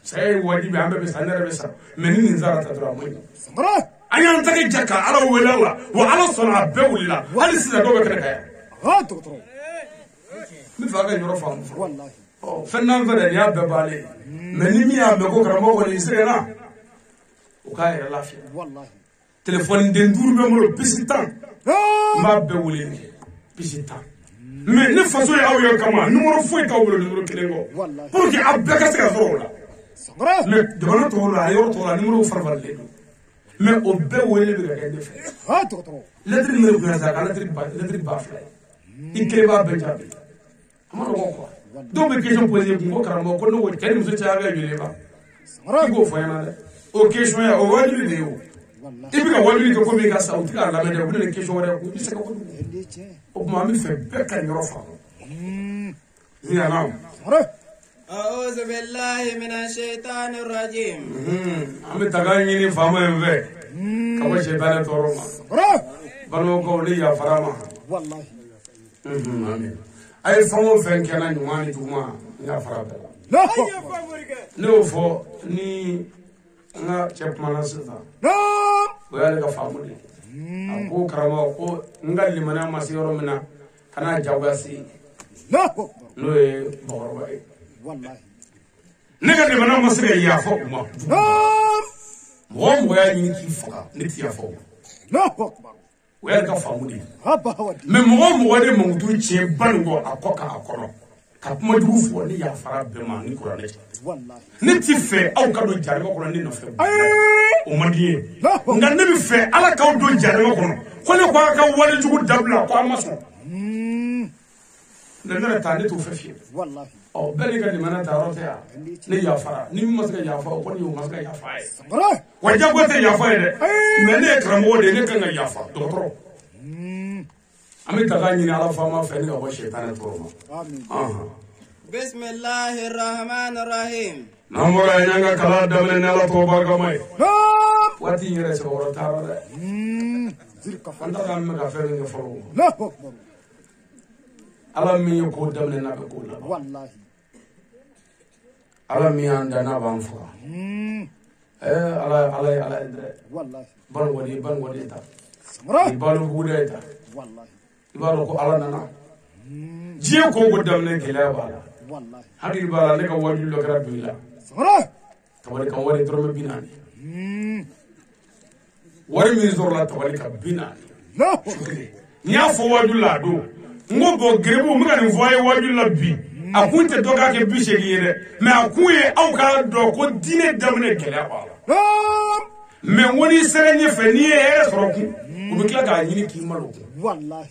Speaker 2: saya ye wajibi an bɛɛ bɛ sa ne yɛrɛ bɛ sa mais ni nin sara ta dɔrɔn a man ɲi an y'an tɛgɛ ja ka ala wele a la wa ala sɔnna a bɛɛ wulila hali sisan dɔw bɛ kɛnɛ kan yan ne fa ka yɔrɔ faamu fɛn n'an fɛ dɛ nin y'a bɛɛ bannen mais ni min y'a mɛn ko karamɔgɔ kɔni sɛgɛnna o k'a yɛrɛ lafiya telefɔni den 5 bɛ n bolo pisi 10 n b'a bɛɛ wele kɛ pisi 10 mais ne faso ye aw yɛrɛ kama numéro foyi t'aw bolo numéro 1 kɔ pour que aw bɛɛ ka se ka sɔrɔ o la mais jamana tɔw la a yɔrɔ tɔw la numéro farifarilen don mais o bɛɛ wele bɛ ka kɛ ne fɛ lettre min bɛ bonya sa ka lettre ba 2 i kelen b'a bɛɛ jaabi a ma nɔgɔn quoi dɔw bɛ question posé kun ko karamɔgɔ ko ne ko cɛ ni muso caya bɛ wele ba i k'o fɔ ɲɛna dɛ o question ya o wajibi de yo ibi ka wajibi ko mi ka sa o ti ka la me de o ne question wala ko se ko o ma mi fe be ka yoro fa ya na
Speaker 4: أعوذ بالله من الشيطان الرجيم
Speaker 2: أمي تغاني ني فاما ينفع كما شيطان تورما بلو قولي يا فراما
Speaker 3: والله
Speaker 2: آمين أي فاما فين كنا نواني جمعة يا فرابا
Speaker 3: لا
Speaker 2: لو فو ني nga chep manasita wale ka famuli ako karama ko ngali mana masiyoro mina kana jawasi
Speaker 3: لا
Speaker 2: no e boroba
Speaker 3: والله
Speaker 2: nega mana masire ya fo ma mo ya ni ki fa ni ti ya fo
Speaker 3: لا أكبر
Speaker 2: wale ka famuli
Speaker 3: هبا هودي
Speaker 2: me mo de mo du che bango akoka akono ka kuma du fo ni ya fara be ma ni ko ne
Speaker 3: والله
Speaker 2: ni ti fe aw ka do jare ko ni no fe o madiye nga ne bi fe ala ka do jare ko ko ne ko ka wale jugu dabla ko amaso ne na ta ni to fe fi
Speaker 3: والله
Speaker 2: o bele ka ni mana ta rote ya ni ya fara ni mo ska ya fa ko ni mo ska ya fa ai
Speaker 3: صبره
Speaker 2: wajen gwata ya fa de me ne kramo de ne kan ya fa dokoro ami ta ga ni ala fa ma fe ni ka bo shaytan to ma
Speaker 3: آمين
Speaker 2: aha
Speaker 4: بسم الله الرحمن الرحيم
Speaker 2: namora nyanga kala damne ne ala to barga mai
Speaker 3: نعم
Speaker 2: wati yere so woro taro de
Speaker 3: زرق
Speaker 2: anda ga me ka fe ni fo
Speaker 3: لا أكبر
Speaker 2: ala mi ko damne na be ko la
Speaker 3: والله
Speaker 2: ala mi anda na ban fo ala endre
Speaker 3: والله
Speaker 2: ban wadi ta
Speaker 3: صبره
Speaker 2: ibalu bude ta
Speaker 3: والله
Speaker 2: ibalu ko ala nana je ko go damne kila bala
Speaker 3: والله
Speaker 2: hadi bala ne ka wadi lo kara bila
Speaker 3: صبره
Speaker 2: tabari kan wadi torme binani wari mi zorla tabari ka binani
Speaker 3: لا أكبر
Speaker 2: nya fo wadi la do ngo bo grebu mi kan voye wadi la bi akunte doka ke bi shegi yere me akuye au ka do ko dine damne kila bala
Speaker 3: نعم
Speaker 2: me woni serenye fe ni e soroku o bi kla ga nyini ki malo
Speaker 3: والله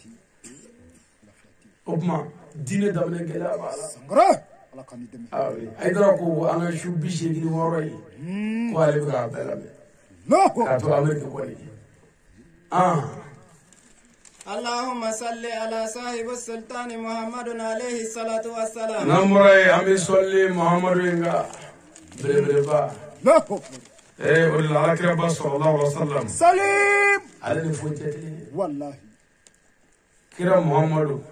Speaker 2: opma dine damne kila bala
Speaker 3: صبره على قني دمي
Speaker 2: ay dara ko anga shu bi shegi ni woroy ko ale bi ka bela me
Speaker 3: لا
Speaker 2: ka
Speaker 3: أكبر
Speaker 2: to amerika ko ni
Speaker 4: اللهم صل على صاحب السلطان محمد عليه الصلاة والسلام
Speaker 2: namurai ami solli muhammadu inga bere ba
Speaker 3: لا أكبر
Speaker 2: wala alakira ba sallallahu alaihi wasallam
Speaker 3: سليم
Speaker 2: ala ni fonjete
Speaker 3: والله
Speaker 2: kira muhammadu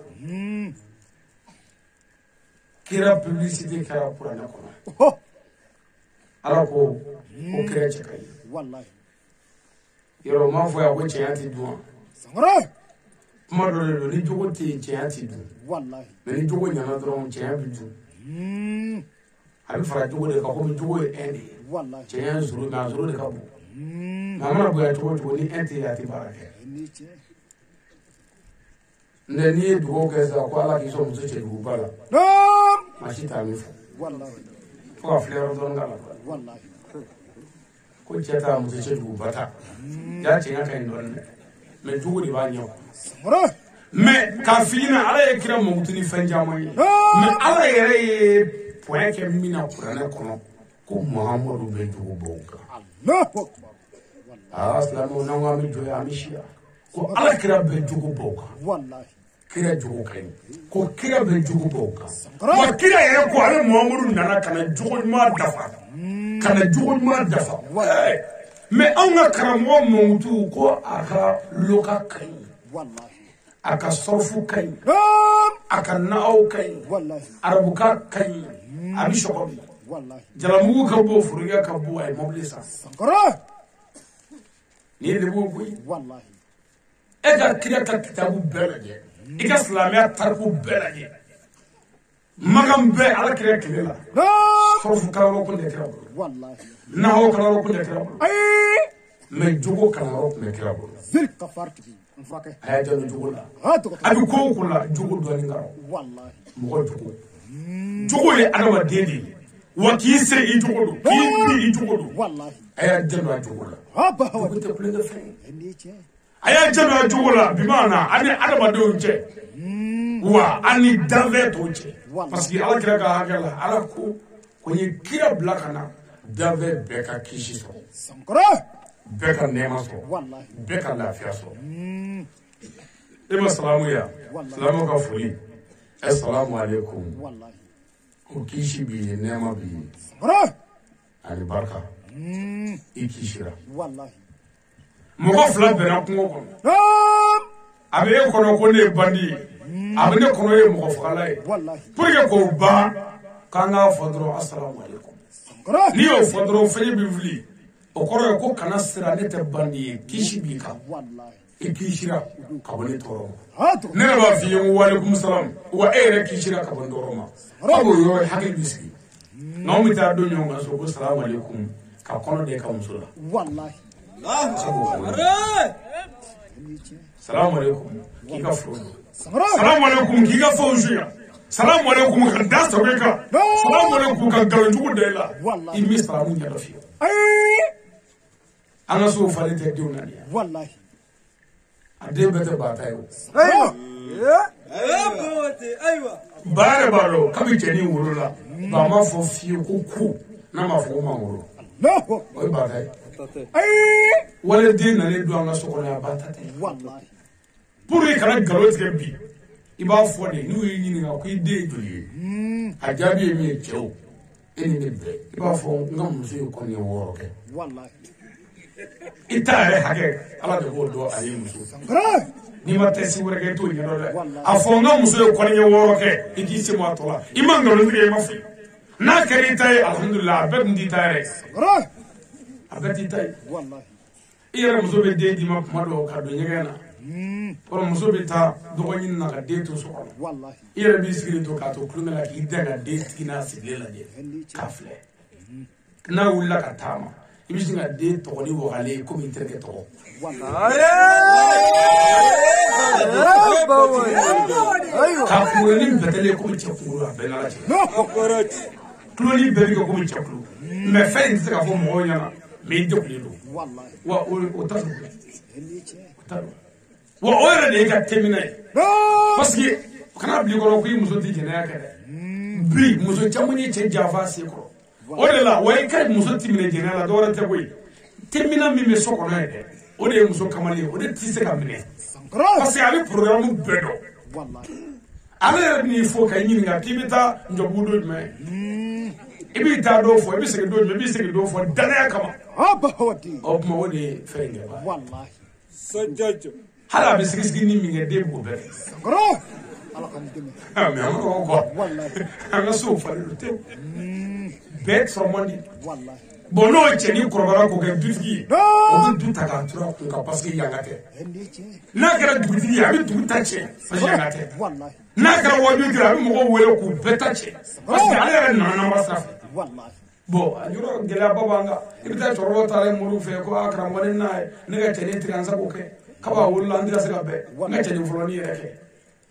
Speaker 2: kira publicité kara purana kono
Speaker 3: أوه.
Speaker 2: ala ko o kira chakai
Speaker 3: والله
Speaker 2: yoro ma fo ya ko chayati duwa
Speaker 3: صبره
Speaker 2: kuma do le ni jogo te chayati du
Speaker 3: والله
Speaker 2: me ni jogo nyana dron chayati du abi fara jogo de ka ko mi jogo ende
Speaker 3: والله
Speaker 2: chayan zuru na zuru de ka bu mama bu ya jogo ni ente ya ti barake
Speaker 3: نيتي
Speaker 2: nde ni dugo ke sa ko ala ki so mu se du bala
Speaker 3: نعم
Speaker 2: mashita mi fo
Speaker 3: والله
Speaker 2: ko aflero don ngala
Speaker 3: والله
Speaker 2: ko cheta mu se du bata ya chinga kai don ne me jogo di ba nyo
Speaker 3: صبره
Speaker 2: me kafina ala ye kira mu mutuni fanjama yi me ala yere ye point ke mina kurana kono ko muhammadu be jogo bonka
Speaker 3: لا أكبر
Speaker 2: aslamu na ngami joya amishia ko ala kira be jogo bonka
Speaker 3: والله
Speaker 2: kira jogo kai ko kira be jogo bonka wa kira yere ko ale muhammadu nana kana jogo ma dafa kana jogo ma dafa me anga karamo mutu ko aka loka kai
Speaker 3: والله
Speaker 2: aka sorfu kai
Speaker 3: نعم
Speaker 2: aka naaw kai
Speaker 3: والله
Speaker 2: arabuka kai abi shokobi
Speaker 3: والله
Speaker 2: jalamugu ka bo furuga ka bo ay moblisa
Speaker 3: صبره
Speaker 2: ni de bo koy
Speaker 3: والله
Speaker 2: e ka kira ka kitabu belaje e ka islamiya tarku belaje magam be ala kira kilela
Speaker 3: نعم
Speaker 2: sorfu kala ko de kira
Speaker 3: والله
Speaker 2: naho kala ko de kira
Speaker 3: أي
Speaker 2: me jogo kala ko de kira
Speaker 3: زرق فارتي انفراكه
Speaker 2: aya jalo jogo la
Speaker 3: هاتو
Speaker 2: abi ko kula jogo do ni ngaro
Speaker 3: والله
Speaker 2: mo jogo jogo ye adama dedi wa ki se i jogo do ki bi i jogo do
Speaker 3: والله
Speaker 2: aya jalo jogo la
Speaker 3: هبا
Speaker 2: ko
Speaker 3: هودي
Speaker 2: te plenga fe
Speaker 3: نيتي
Speaker 2: aya jalo jogo la bi mana ani adama do nche wa ani dave to nche parce que ala kira ka hakala ala ko ni kira blakana dabe beka kishi so
Speaker 3: Sankara.
Speaker 2: beka nema so
Speaker 3: Wallahi.
Speaker 2: beka lafiya so ima salamu ya salamu ka foli assalamu alaikum
Speaker 3: Wallahi.
Speaker 2: ko kishi bi nema bi
Speaker 3: Sankara.
Speaker 2: ani barka ikishira
Speaker 3: Wallahi.
Speaker 2: mɔgɔ fila bɛnna kungo kɔnɔ
Speaker 3: Naam.
Speaker 2: a bɛ e kɔnɔ ko ne ye bandi ye a bɛ ne kɔnɔ ye mɔgɔ fagala ye
Speaker 3: Wallahi.
Speaker 2: pour que k'o ban k'an k'a fɔ dɔrɔn assalamu alaikum
Speaker 3: Sankara.
Speaker 2: n'i y'o fɔ dɔrɔn fɛn bɛ wuli o kɔrɔ ye ko kana siran ne tɛ bandi ye kisi b'i kan
Speaker 3: Wallahi.
Speaker 2: i kisira ka bɔ ne tɔɔrɔ ma
Speaker 3: Hatu.
Speaker 2: ne yɛrɛ b'a f'i ye ko walekum salam wa e yɛrɛ kisira ka bɔ n tɔɔrɔ ma a b'o yɔrɔ hakili b'i sigi n'anw bɛ taa don ɲɔgɔn kan so ko salamu alaikum ka kɔnɔ de ka muso la
Speaker 3: Wallahi.
Speaker 2: salamu alaikum k'i ka foro don
Speaker 3: Sankara.
Speaker 2: salamu alaikum k'i ka fɛnw suya salamu alaikum ka da sago i kan salamu alaikum ka nkalonjugu da i la i mi salamu ɲɛdɔ f'i ye
Speaker 3: Ay.
Speaker 2: an ka sow falen tɛ denw na nin ye
Speaker 3: Wallahi.
Speaker 2: a den bɛɛ tɛ baata ye o
Speaker 3: Aywa.
Speaker 2: ba yɛrɛ b'a dɔn kabi cɛnin wolo la ba ma fɔ fiye ko ku n'a ma fɔ ko mangoro
Speaker 3: Allahu.
Speaker 2: o ye baata ye
Speaker 3: Ay.
Speaker 2: wale den nalen don an ka so kɔnɔ a ba ta tɛ
Speaker 3: Wallahi.
Speaker 2: pour i kana nkalon tigɛ bi i b'a fɔ de n'u y'i ɲininka ko i den ye joli ye a jaabi ye min ye cɛw e ni ne bɛɛ i b'a fɔ n ka muso ye kɔni ye 6 kɛ
Speaker 3: Wallahi.
Speaker 2: i ta yɛrɛ hakɛ ala de b'o dɔn ale muso
Speaker 3: Sankara.
Speaker 2: n'i ma tɛsi wɛrɛ kɛ i t'o ɲɛdɔn dɛ a fɔ n ka muso ye kɔni ye 6 kɛ i k'i se ma a tɔ la i ma nkalon tigɛ i ma fili n'a kɛra i ta ye alhamdulilah a bɛɛ tun t'i ta yɛrɛ
Speaker 3: Sankara.
Speaker 2: a bɛɛ t'i ta ye
Speaker 3: Wallahi.
Speaker 2: i yɛrɛ muso bɛ den d'i ma kuma dɔw ka don ɲɛgɛn na kɔrɔ muso bɛ taa dɔgɔ ɲini na ka den to so kɔnɔ
Speaker 3: Wallahi.
Speaker 2: i yɛrɛ b'i sigilen to k'a to kulonkɛ la k'i da ka den tigi n'a sigilen lajɛ k'a filɛ n'a wulila ka taama i bɛ sin ka den tɔgɔ ni wagalen ye komi i terikɛ tɔgɔ k'a kunkolo ni bɛtɛlen komi cɛ kunkolo a bɛɛ n'ala cɛ kuloni bɛɛ bɛ kɛ komi cɛ kulo mɛ fɛn in tɛ se ka fɔ mɔgɔw ɲɛna mɛ i degunnen don
Speaker 3: Wallahi.
Speaker 2: wa o ta don o ta don wa o yɛrɛ de ye ka tɛmina ye parce que kana bila i kɔnɔ ko i muso tɛ jɛnɛya kɛ dɛ bi muso caman ye cɛ janfa sen kɔrɔ o de la wa i ka muso ti minɛ jɛnɛya la dɔwɛrɛ tɛ koyi tɛmina min bɛ so kɔnɔ ye dɛ o de ye muso kamalen ye o de tɛ se ka minɛ parce que a bɛ programme bɛɛ dɔn
Speaker 3: Wallahi.
Speaker 2: ale yɛrɛ bɛn'i fo ka i ɲininka k'i bɛ taa njɔbugu don jumɛn i b'i taa dɔw fɔ i bɛ segin don jumɛn i b'i segin dɔw fɔ danaya kama
Speaker 3: Abawadi.
Speaker 2: o tuma o de ye fɛn in kɛ ba
Speaker 3: Wallahi.
Speaker 2: hali a bɛ sigi ni min kɛ den b'o bɛɛ kɛ
Speaker 3: Sankara. Ala kan dɛmɛ.
Speaker 2: mais an ka kɔkɔ quoi
Speaker 3: Wallahi.
Speaker 2: an ka sow falen don tewu bɛɛ sɔrɔ man di
Speaker 3: Wallahi.
Speaker 2: bon n'o cɛnin kɔrɔbayara k'o kɛ dutigi ye o bɛ du ta k'a tura a kun kan parce que yanga tɛ n'a kɛra dugutigi ye a bɛ dugu ta cɛ parce que yanga tɛ
Speaker 3: Wallahi.
Speaker 2: n'a kɛra wajuli a bɛ mɔgɔw wele k'u bɛɛ ta cɛ parce que ale yɛrɛ nana n'an ba sira fɛ
Speaker 3: Wallahi.
Speaker 2: bon a yɔrɔ gɛlɛyaba b'an kan i bɛ taa cɛkɔrɔba taara moriw fɛ ko a karamɔgɔ ne n'a ye ne ka cɛnin tigɛ an sago kɛ kaba wolola an tɛ se ka bɛn n ka cɛnin fɔlɔnin yɛrɛ kɛ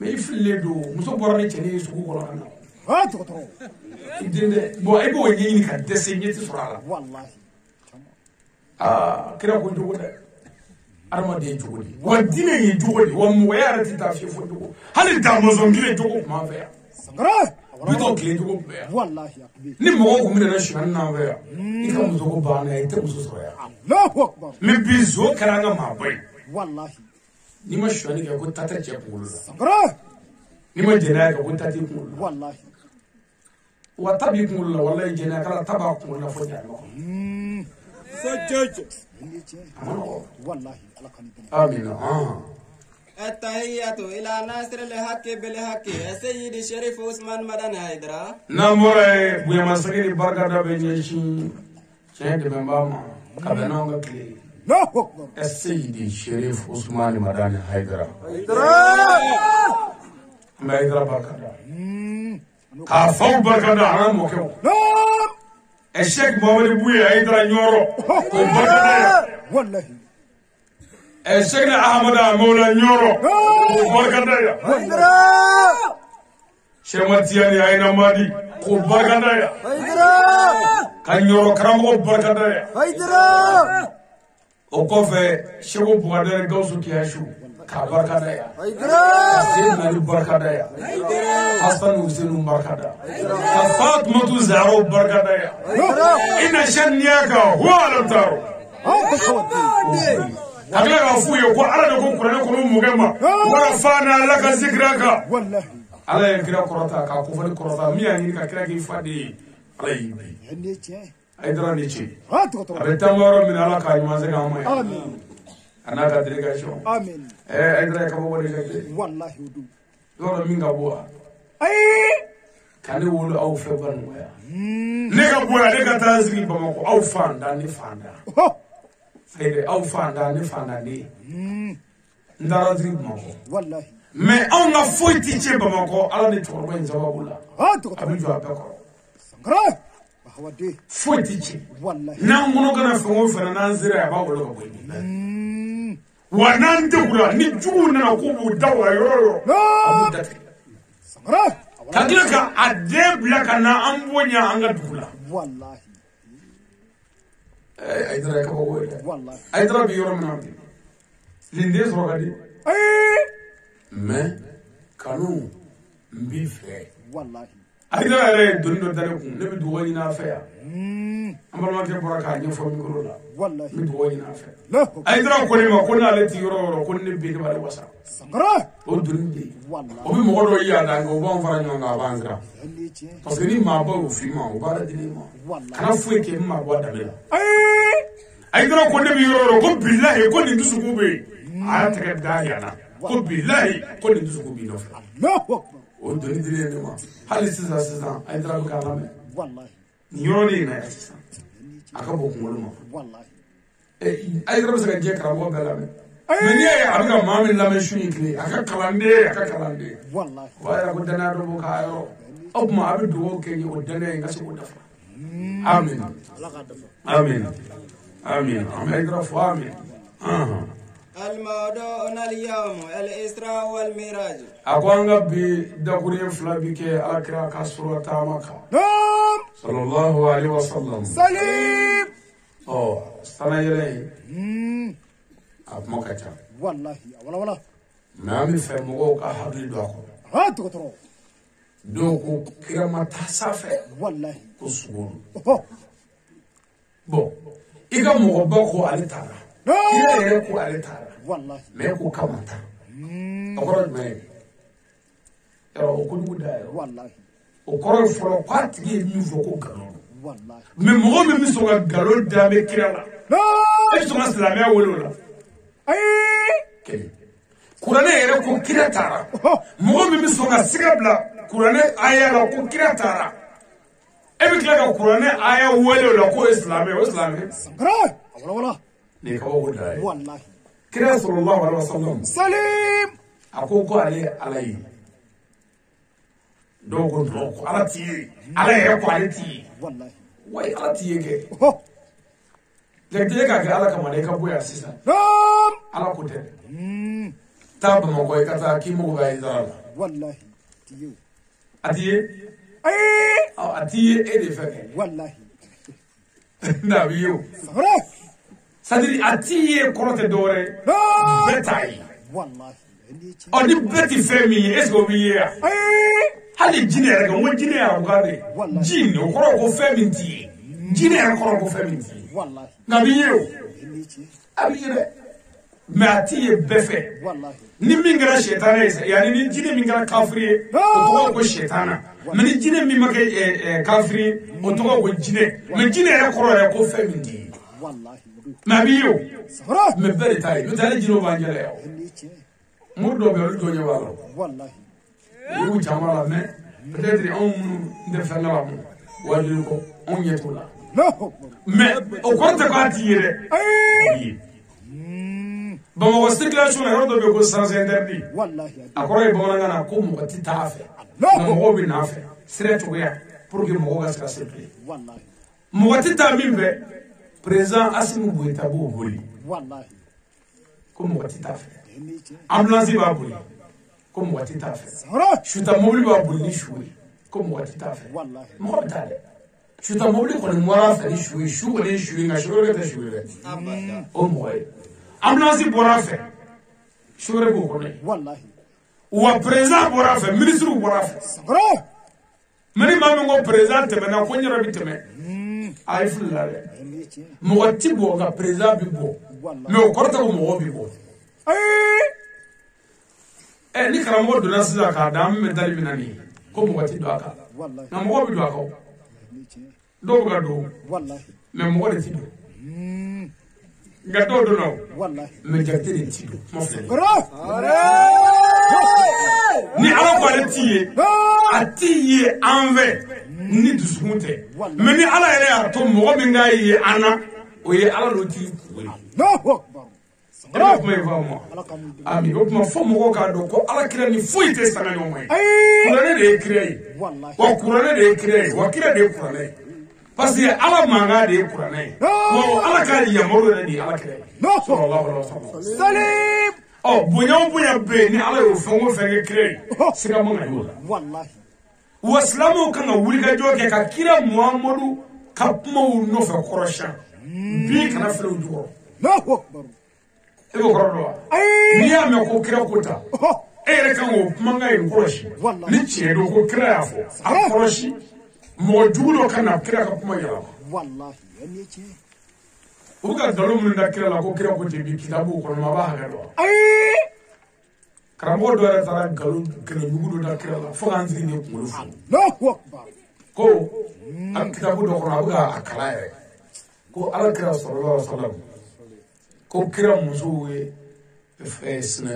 Speaker 2: mais i fililen don muso bɔra ni cɛnin ye sugu kɔnɔ ka na
Speaker 3: Ah, dɔgɔtɔrɔ.
Speaker 2: i den dɛ bon i b'o ɲɛɲini ka dɛsɛ ɲɛ tɛ sɔrɔ a la
Speaker 3: Wallahi.
Speaker 2: aa kira ko jogo dɛ adamaden jogo di wa diinɛ ye jogo di wa mɔgɔya yɛrɛ tɛ taa fiye fɔ jogo hali damɔzɔn kelen jogo tun b'an fɛ yan
Speaker 3: Sankara.
Speaker 2: bitɔn kelen jogo tun bɛ yan
Speaker 3: Wallahi. Akbar.
Speaker 2: ni mɔgɔw tun bɛ nana suɲɛni n'an fɛ yan i ka muso ko banna i tɛ muso sɔrɔ yan
Speaker 3: Allahu Akbar.
Speaker 2: mɛ bi zo kɛra an ka maaba ye
Speaker 3: Wallahi.
Speaker 2: n'i ma suɲɛni kɛ ko ta tɛ cɛ kunkolo la
Speaker 3: Sankara.
Speaker 2: n'i ma jɛnɛya kɛ ko ta t'i kunkolo la
Speaker 3: Wallahi.
Speaker 2: wa ta b'i kunkolo la walayi jɛnɛya kɛra ta b'a kunkolo la fo ɲaamɛ kɔnɔ a ma nɔgɔ
Speaker 3: Wallahi. Ala kan dɛmɛ.
Speaker 2: amina
Speaker 4: التحية إلى ناصر الحق بالحق السيد الشريف عثمان مدن هيدرا
Speaker 2: n'an bɔra ye bonyamasegin ni barikada bɛ ɲɛsin tiɲɛ dɛmɛbaa ma ka bɛn n'anw ka tile ye
Speaker 3: Allahu Akbar.
Speaker 2: Seyidi Sherif Usman Madani Haidara an bɛ Haidara barikada k'a faw barikada an ka mɔkɛw
Speaker 3: Naam.
Speaker 2: Sheikh Mohamadu Buye Haidara ɲɔrɔ o barikada yan
Speaker 3: Wallahi.
Speaker 2: Sheikh na Ahmada Mawla ɲɔrɔ o barikada yan Sheikh Matiyani Aina Madi o barikada yan ka ɲɔrɔ karamɔgɔ barikada yan o kɔfɛ Sheikh Bukadari Gawusu Kiyashu ka barka da ya
Speaker 3: Aidara.
Speaker 2: Sayyidina Ali barka da ya Hassan Hussein barka da ka Fatimatu Zahra barka da ya ina shanniyaka huwa alamtaro akla ga fuye ko ala da ko Qur'an ko mu gama wa fana laka zikraka
Speaker 3: Wallahi.
Speaker 2: ala ya kira korota ka ko fani korota miya ni ka kira ki fadi ala yi
Speaker 3: Yanne ce.
Speaker 2: Aidara ne ce
Speaker 3: Ha to to.
Speaker 2: abe tamaro min ala ka ma zaga mai
Speaker 3: Amin.
Speaker 2: anaka delegation
Speaker 3: Amin.
Speaker 2: Aidara ka bo wani ka
Speaker 3: Wallahi udu.
Speaker 2: yoro min ga bo
Speaker 3: Ai.
Speaker 2: kane wolo aw fe ban waya ne ga bo ya ne ka tasiri Bamako aw fanda ni fanda
Speaker 3: Oh.
Speaker 2: fede aw fanda ni fanda ni ndara ziri Bamako
Speaker 3: Wallahi.
Speaker 2: mais aw nga foyti ci Bamako ala ni to ko sababu la
Speaker 3: Ha to to.
Speaker 2: abi jo apeko
Speaker 3: Sangara. Bahawade.
Speaker 2: foyti ci
Speaker 3: Wallahi.
Speaker 2: na ngono kana fengo fena na nzira ba wolo ko boy wanan degura ni jugu na ko bu dawa yoro abu date
Speaker 3: Sangara.
Speaker 2: kadira ka adebla kana ambonya anga dugula
Speaker 3: Wallahi.
Speaker 2: Aidara ka bo wele
Speaker 3: Wallahi.
Speaker 2: Aidara bi yoro mina linde so gadi
Speaker 3: Ai.
Speaker 2: mais kanu mbi fe
Speaker 3: Wallahi.
Speaker 2: Aidara re donido dare kun ne bi duwani na fe ya ambalma ke boraka ni fo mi ko la
Speaker 3: Wallahi.
Speaker 2: mi duwani na fe
Speaker 3: Lahu.
Speaker 2: Aidara ko ni ma ko na le ti yoro ko ne bi de bare wasa
Speaker 3: Sangara.
Speaker 2: o donide
Speaker 3: Wallahi.
Speaker 2: o bi mo do ya da ngo bon fara nyonga bangra
Speaker 3: Yanne ce.
Speaker 2: parce que ni ma ba o fi ma o ba da dini ma
Speaker 3: Wallahi.
Speaker 2: kana fu ke ma ba da bela
Speaker 3: Ai.
Speaker 2: Aidara ko ne bi yoro ko billahi ko ni dusu ko be aya ta da ya na ko billahi ko ni dusu ko bi no fe
Speaker 3: Allahu Akbar.
Speaker 2: o donide ne ma hali sisan Aidara ka la me
Speaker 3: Wallahi.
Speaker 2: ni yoro ni na sisan aka bo ko ma
Speaker 3: Wallahi.
Speaker 2: Aidara se ka je karamo bela me mais ni ya abika mamin la me shuni kile aka kalande
Speaker 3: Wallahi.
Speaker 2: waya ko dana do ko ayo o ma abi do ke ni o dana nga se ko dafa amin amin amin amin graf amin
Speaker 4: الموضوع اليوم الإسراء والميراج
Speaker 2: akwanga bi dakuri flabi ke akra kasura tamaka
Speaker 3: Nam.
Speaker 2: sallallahu alaihi wasallam
Speaker 3: Salim.
Speaker 2: oh sana yele apmaka ta
Speaker 3: Wallahi. Wala.
Speaker 2: nami fe mo ka hadri do ko
Speaker 3: Ha to to.
Speaker 2: do ko kirama tasafe
Speaker 3: Wallahi.
Speaker 2: ko suguru
Speaker 3: Oh.
Speaker 2: bon iga mo ba ko alitara ila yere ko alitara
Speaker 3: Wallahi.
Speaker 2: me ko kamata akoro me o ko duda
Speaker 3: Wallahi.
Speaker 2: o koro foro kwati ge mi fo ko galo
Speaker 3: Wallahi.
Speaker 2: me mo mi so ga galo da me kirala
Speaker 3: Nam.
Speaker 2: e so ma islamia wolo la
Speaker 3: Ai.
Speaker 2: ke kurane yere ko kiratara
Speaker 3: Oh.
Speaker 2: mo mi so ga sigabla kurane aya la ko kiratara e bi kila ga kurane aya wolo la ko islamia
Speaker 3: Sangara. Wala.
Speaker 2: ne ka wo da
Speaker 3: Wallahi.
Speaker 2: kira sallallahu alaihi wasallam
Speaker 3: Salim.
Speaker 2: akoko ale alayi dogo ala ti ala yɛrɛ ko ale ti
Speaker 3: Wallahi.
Speaker 2: wai ala ti ye kɛ
Speaker 3: Oh.
Speaker 2: lɛtɛ ka kɛ ala kama ne ka bɔ yan sisan
Speaker 3: Nam.
Speaker 2: ala ko tɛ taa Bamakɔ i ka taa k'i mago bɛ Aidara la
Speaker 3: Wallahi. Tiyo.
Speaker 2: a ti ye
Speaker 3: Ai.
Speaker 2: a ti ye e de fɛ kɛ
Speaker 3: Wallahi.
Speaker 2: n'a b'i ye o
Speaker 3: Sangara.
Speaker 2: c'est-à-dire a ti ye kɔrɔ tɛ dɔwɛrɛ
Speaker 3: Nam.
Speaker 2: bɛɛ t'a ye
Speaker 3: Wallahi. Yanne ce.
Speaker 2: ɔ ni bɛɛ ti fɛn min ye est ce que o b'i ye yan
Speaker 3: Ai.
Speaker 2: hali jinɛ yɛrɛ kan n ko jinɛ yɛrɛ ko de
Speaker 3: Wallahi.
Speaker 2: jin o kɔrɔ ko fɛn min t'i ye jinɛ yɛrɛ kɔrɔ ko fɛn min t'i ye
Speaker 3: Wallahi.
Speaker 2: nka b'i ye o
Speaker 3: Yanne ce.
Speaker 2: a b'i ye dɛ mɛ a t'i ye bɛɛ fɛ
Speaker 3: Wallahi.
Speaker 2: ni min kɛra sɛtana ye yanni ni jinɛ min kɛra kafiri ye o tɔgɔ ko sɛtana mɛ ni jinɛ min ma kɛ kafiri ye o tɔgɔ ko jinɛ mɛ jinɛ yɛrɛ kɔrɔ yɛrɛ ko fɛn min t'i ye
Speaker 3: Wallahi.
Speaker 2: mɛ a b'i ye o
Speaker 3: Sangara.
Speaker 2: mɛ bɛɛ de t'a ye n'o tɛ ale jinɛw b'an jɛla yan o
Speaker 3: Yanne ce.
Speaker 2: mori dɔw bɛ yen olu dɔw ɲɛ b'a la
Speaker 3: Wallahi.
Speaker 2: o y'u caman la mɛ peut-être anw minnu tɛ fɛn kala mun wajibi kɔ anw ɲɛ t'o la
Speaker 3: Allahu Akbar.
Speaker 2: mɛ o kɔrɔ tɛ k'a t'i ye dɛ
Speaker 3: Ai.
Speaker 2: a b'i ye Bamakɔ circulation na yɔrɔ dɔ bɛ yen ko sens interdit
Speaker 3: Wallahi.
Speaker 2: a kɔrɔ ye bamanankan na ko mɔgɔ ti taa a fɛ nka mɔgɔw bɛ n'a fɛ sira cogoya pour que mɔgɔw ka se ka circuler
Speaker 3: Wallahi.
Speaker 2: mɔgɔ ti taa min fɛ président Assimi Goïta b'o boli
Speaker 3: Wallahi.
Speaker 2: ko mɔgɔ ti taa fɛ
Speaker 3: Yanne ce.
Speaker 2: ambulance b'a boli ko mɔgɔ ti taa fɛ
Speaker 3: Sangara.
Speaker 2: suta mobili b'a boli ni su ye ko mɔgɔ ti taa fɛ
Speaker 3: Wallahi.
Speaker 2: mɔgɔ bɛ taa dɛ suta mobili kɔni bɔra fɛ ni su ye su kɔni ye su ye nka su wɛrɛ tɛ su ye dɛ
Speaker 4: أبدا
Speaker 2: o mɔgɔ ye ambulance bɔra fɛ sore b'o kɔnɔ
Speaker 3: wallahi
Speaker 2: wa président bɔra fɛ ministre bɔra fɛ
Speaker 3: sagara
Speaker 2: mani maa min ko président tɛmɛna ko n yɛrɛ bi tɛmɛ a ye fili la dɛ mɔgɔ ti bɔ nka président bi bɔ mais o kɔrɔ tɛ ko mɔgɔ bi bɔ ni karamɔgɔ donna sisan k'a da an bɛ dali min na nin ye ko mɔgɔ ti don a kan nka mɔgɔ bi don a kan dɔw bɛ ka don mais mɔgɔ de ti don nka dɔw donna o mais jate de ti don kuma filɛ ni ala ko ale t'i ye a t'i ye an fɛ ni dusukun tɛ mais ni ala yɛrɛ y'a to mɔgɔ min k'a ye an na o ye ala n'o t'i kuguri e bɛ kuma in fɔ ma ami o kuma fɔ mɔgɔw k'a dɔn ko ala kira ni foyi tɛ sanga ɲɔgɔn ye kuranɛ de ye kira ye wa kuranɛ de ye kira ye wa kira de ye kuranɛ ye parce que ala mankan de ye kuranɛ ye wa ala ka yamaru yɛrɛ de ye ala kira ye sallallahu alaihi wasallam bonya o bonya bɛ yen ni ala y'o fɛn o fɛn kɛ kira ye siga man ka y'o la wa silamɛw kan ka wulikajɔ kɛ ka kira muhamadu ka kumaw nɔfɛ kɔrɔsiyɛn bi kana filɛ o jukɔrɔ e b'o kɔrɔ dɔn wa n'i y'a mɛn ko kira ko ta e yɛrɛ kan k'o kumakan in kɔlɔsi ni tiɲɛ don ko kira y'a fɔ a kɔlɔsi mɔgɔ jugu dɔ ka na kira ka kuma yɛlɛma u bɛ ka nkalon minnu da kira la ko kira ko ten bi kitabu kɔnɔ a b'a hakɛ dɔn karamɔgɔ dɔ yɛrɛ taara nkalon kɛlɛjugu dɔ da kira la fo k'an sigi ni kunkolo funu ko a kitabu dɔ kɔnɔ a bɛ k'a kalan yɛrɛ ko ala kira sallallahu alaihi wasallam ko kira musow ye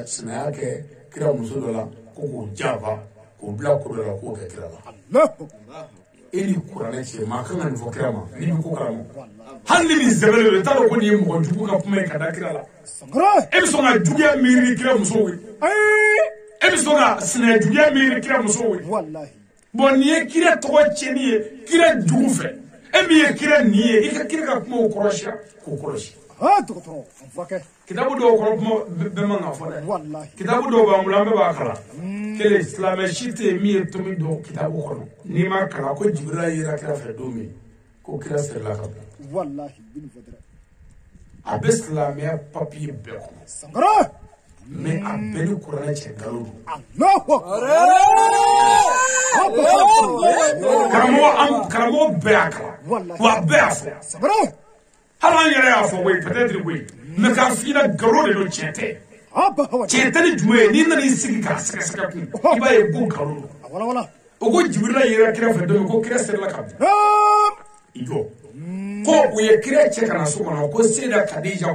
Speaker 2: sinaya kɛ kira muso dɔ la ko k'o janfa k'o bila ko dɔ la k'o kɛ kira la e ni kuranɛ cɛ maa kan ka nin fɔ kira ma n'i bɛ ko karamɔgɔ hali ni nin sɛbɛnlen don i t'a dɔn ko nin ye mɔgɔ jugu ka kuma ye ka da kira la e bɛ sɔn ka juguya miiri ni kira musow ye e bɛ sɔn ka sinaya juguya miiri ni kira musow ye bon nin ye kira tɔgɔ tiɲɛni ye kira jugu fɛ e min ye kira nin ye i ka kira ka kumaw kɔrɔsiya k'o kɔlɔsi kitabu dɔw kɔrɔ kuma bɛɛ man kan fɔ dɛ kitabu dɔw b'an bolo an bɛɛ b'a kalan kelen silamɛ si tɛ yen min ye tomi dɔn kitabu kɔnɔ n'i ma kalan ko jibirila yera kira fɛ don min ko kira sirila ka bila a bɛ silamɛya papiye bɛɛ kɔnɔ mais a bɛɛ ni kuranɛ cɛ nkalon don karamɔgɔ bɛɛ y'a kalan wa a bɛɛ y'a fɔ hali an yɛrɛ y'a fɔ koyi peut-être koyi mais k'a f'i la nkalon de don tiɲɛ tɛ tiɲɛ tɛ ni jumɛn ye n'i nana i sigi k'a sɛgɛsɛgɛ kun i b'a ye ko nkalon don o ko jibirila yera kira fɛ don min ko kira serila ka bin i jɔ ko u ye kira cɛ ka na so kɔnɔ ko seda kadija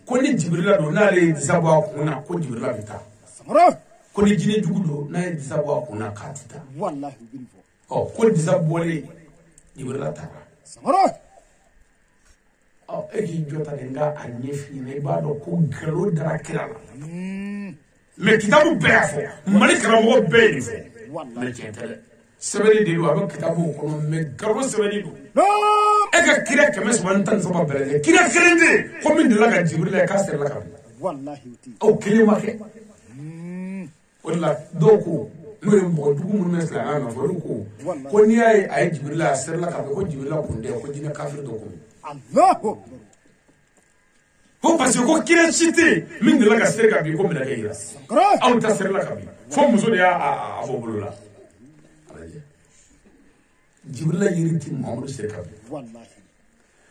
Speaker 2: ko ni jibirila don n'ale ye disa bɔ a kun na ko jibirila bɛ taa ko ni jinɛ jugu don n'a ye disa bɔ a kun na k'a tɛ taa ko disa bɔlen jibirila taara e k'i jɔ ta de nka a ɲɛ f'i ɲɛna i b'a dɔn ko nkalon dara kira la mais kitabu bɛɛ y'a fɔ mali karamɔgɔ bɛɛ ye nin fɔ mais tiɲɛ tɛ dɛ sɛbɛnni de don a bɛ kitabuw kɔnɔ mais nkalon sɛbɛnni don e ka kira 313 bɛɛ lajɛ kira kelen tɛ yen ko min delila ka jibirila ye k'a serila ka bin o kelen ma kɛ o de la dɔw ko n'o ye mɔgɔ jugu minnu bɛ silamɛya nɔfɛ olu ko n'i y'a ye a ye jibirila a serila ka bin ko jibirila kun tɛ ko jinɛ kafiri dɔ kun ko parce que ko kira si tɛ yen min delila ka seri ka bin ko minɛkɛ yira aw ta serila ka bin fo muso de y'a fɔ bolo la jibirila yiri ti mamadu seri ka bin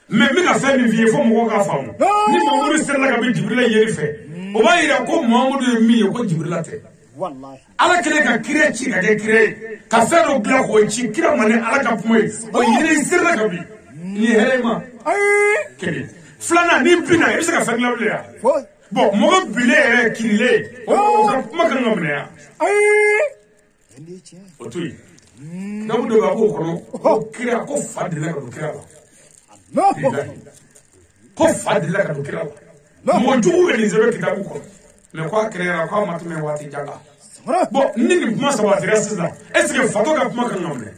Speaker 2: mais n bɛna fɛn min f'i ye fo mɔgɔw k'a faamu ni mamadu serila ka bin jibirila yiri fɛ o b'a yira ko mamadu ye min ye ko jibirila tɛ ala kɛlen ka kira ci ka kɛ kira ye ka fɛn dɔ dilan k'o ci kira ma ni ala ka kuma ye o yiri serila ka bin ni hɛrɛ ma kelen filanan ni binna i bɛ se ka fɛn dilan bilen yan bon mɔgɔ bilen yɛrɛ kirilen o ka kuma kan ka minɛ yan o to yen n'aw dɔ b'a k'o kɔnɔ ko kira ko fa delila ka don kira la ko fa delila ka don kira la mɔgɔ jugu bɛ nin sɛbɛn kitabu kɔnɔ mais k'a kɛrɛra k'a ma tɛmɛ waati jan kan bon ni nin kuma sabatira sisan est ce que fatɔ ka kuma kan ka minɛ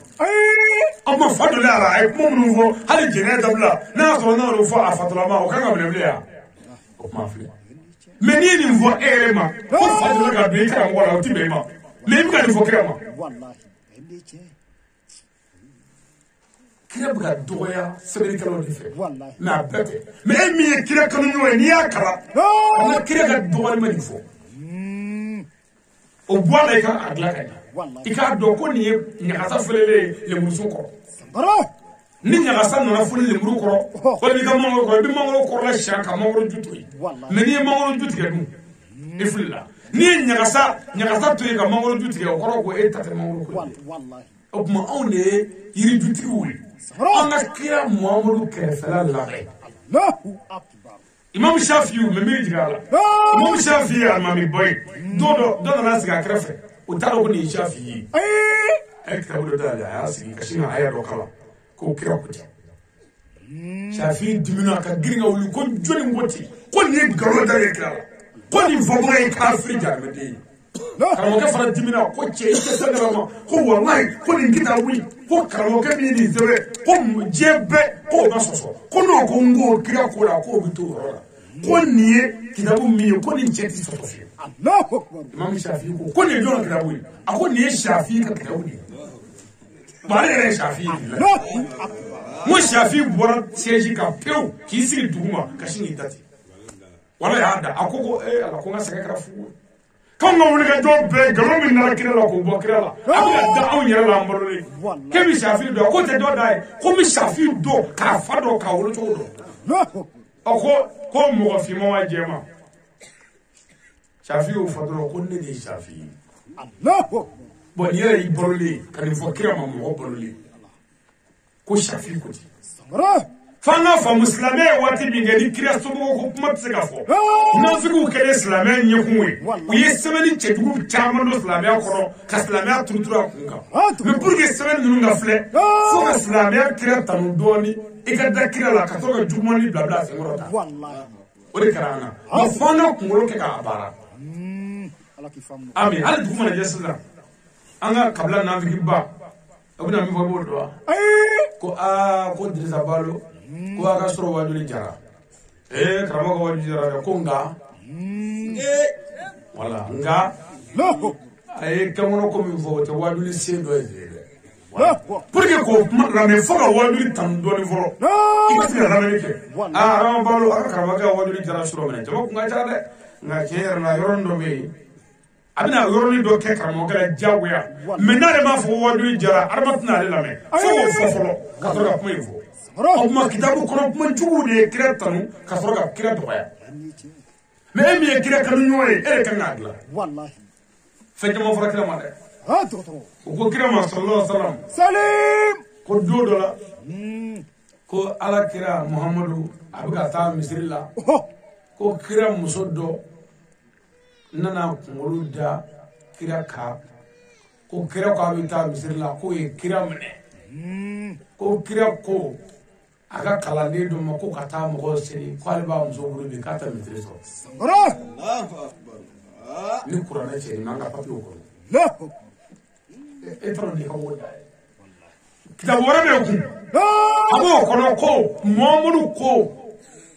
Speaker 2: aw ma fa dɔ la a ye kuma minnu fɔ hali jɛnɛ dabila n'a y'a sɔrɔ n'a y'o fɔ a fatɔlama o kan ka minɛ bilen yan o kuma filɛ mais n'i ye nin fɔ e yɛrɛ ma ko fa delila ka don i karamɔgɔ la o ti bɛn i ma mais i bɛ ka nin fɔ kira ma kira bɛ ka dɔgɔya sɛbɛnnikɛlaw de fɛ mais a bɛɛ tɛ mais e min ye kira kanuɲɔgɔn ye n'i y'a kalan kana kira ka dɔgɔyalima nin fɔ o boala i ka a dilan ka ɲa i k'a dɔn ko nin ye ɲagasa filɛlen lemurusun kɔrɔ ni ɲagasa nana foli lemuru kɔrɔ walima i ka mangoro kɔrɔ i bɛ mangoro kɔrɔla siɲɛ ka mangoro ju to yen mɛ n'i ye mangoro ju tigɛ dun i filila n'i ye ɲagasa to yen ka mangoro ju tigɛ o kɔrɔ ko e ta tɛ mangoro ko ye o tuma anw de ye yirijutigiw ye an ka kira Muhamadu kɛrɛfɛla labɛn Imam Shafi'i mɛ miiri jigin a la Imam Shafi'i ye alimami ba ye dɔ nana sigi a kɛrɛfɛ o t'a dɔn ko nin ye Shafi'i ye a ye kitabu dɔ dayɛlɛ a y'a sigi ka sin ka aya dɔ kalan k'o kira ko ten Shafi'i dimina ka girin ka wuli ko jɔnni ko ten ko nin ye nkalon da ye kira la ko nin fɔbaga ye kafiri jaramɛden ye karamɔgɔkɛ fana dimina ko cɛ i tɛ se dara ma ko walayi ko nin kitabu ko karamɔgɔkɛ min ye nin sɛbɛn ko diɲɛ bɛɛ k'o ma sɔsɔ ko n'o ko n k'o kira ko la k'o bɛ to o yɔrɔ la ko nin ye kitabu min ye ko nin cɛ tɛ sɔsɔ fiyewu Imam Shafi'i ko nin ye jɔn ka kitabu ye a ko nin ye Shafi'i ka kitabu de ye ale yɛrɛ ye Shafi'i de la n ko Shafi'i bɔra siège kan pewu k'i sigi duguma ka sin k'i dati wala y'a da a ko ala ko n ka sɛgɛ kɛra fu k'anw ka wulikajɔ bɛɛ nkalon min nana kira la k'o bɔ kira la a bɛna da anw yɛrɛ la an balolen k'e bɛ Shafi'i dɔn a ko tɛ dɔ da ye ko n bɛ Shafi'i dɔn k'a fa dɔn k'a wolo cogo dɔn ko mɔgɔ finman wa jɛman Shafi'i y'o fɔ dɔrɔn ko ne de ye Shafi'i ye bon nin yɛrɛ y'i balolen ka nin fɔ kira ma mɔgɔ balolen ko Shafi'i ko ten f'an k'a faamu silamɛ ye waati min kɛ ni kira somɔgɔw ko kuma tɛ se ka fɔ nafigiw kɛlen silamɛya ɲɛkun ye u ye sɛbɛnni cɛjugu caman don silamɛya kɔrɔ ka silamɛya turuturu a kun kan mais pour que sɛbɛnni ninnu ka filɛ fo ka silamɛya kira tanu dɔɔni i ka da kira la ka sɔrɔ ka jugumani bila a senkɔrɔ ta o de kɛra an na nka fo an ka kunkolo kɛ k'a baara ami hali dugu mana jɛ sisan an ka kabila nafigiba a bɛna min fɔ i b'o dɔn wa ko ko Dirisa Balo ko a ka sɔrɔ wajuli jara karamɔgɔ ka wajuli jara dɛ ko nka wala nka a ye kɛnkɔnɔ ko min fɔ o tɛ wajuli sen dɔ ye dɛ pour que k'o kuma lamɛn fo ka wajuli tanu dɔɔni fɔlɔ i ka se ka lamɛnni kɛ Adama Balo a ka karamɔgɔ ka wajuli jara sɔrɔ minɛ jama kun ka ca dɛ nka tiɲɛ yɛrɛ la yɔrɔnin dɔ bɛ yen a bɛna yɔrɔnin dɔ kɛ karamɔgɔkɛ la diyagoya mais n'ale m'a fɔ wajuli jara adama tɛna ale lamɛn fo k'o fɔ fɔlɔ ka sɔrɔ ka kuma in fɔ o kuma kitabu kɔnɔ kuma jugu de ye kira tanu ka sɔrɔ ka kira dɔgɔya mais e min ye kira kanu ɲɔgɔn ye e de kan k'a dilan fɛn caman fɔra kira ma dɛ u ko kira ma sallallahu alaihi wasallam ko don dɔ la ko ala kira Muhamadu a bɛ ka taa misiri la ko kira muso dɔ nana kunkolo da kira kan ko kira ko a bɛ taa misiri la k'o ye kira minɛ ko kira ko a ka kalanden dɔ ma ko ka taa mɔgɔw seli k'ale b'a muso bolo bi k'a tɛ misiri sɔrɔ ni kuranɛ cɛ ni an ka papiyew kɔnɔ e taara nin ka wo da ye kitabu wɛrɛ bɛ kun a b'o kɔnɔ ko Muhamadu ko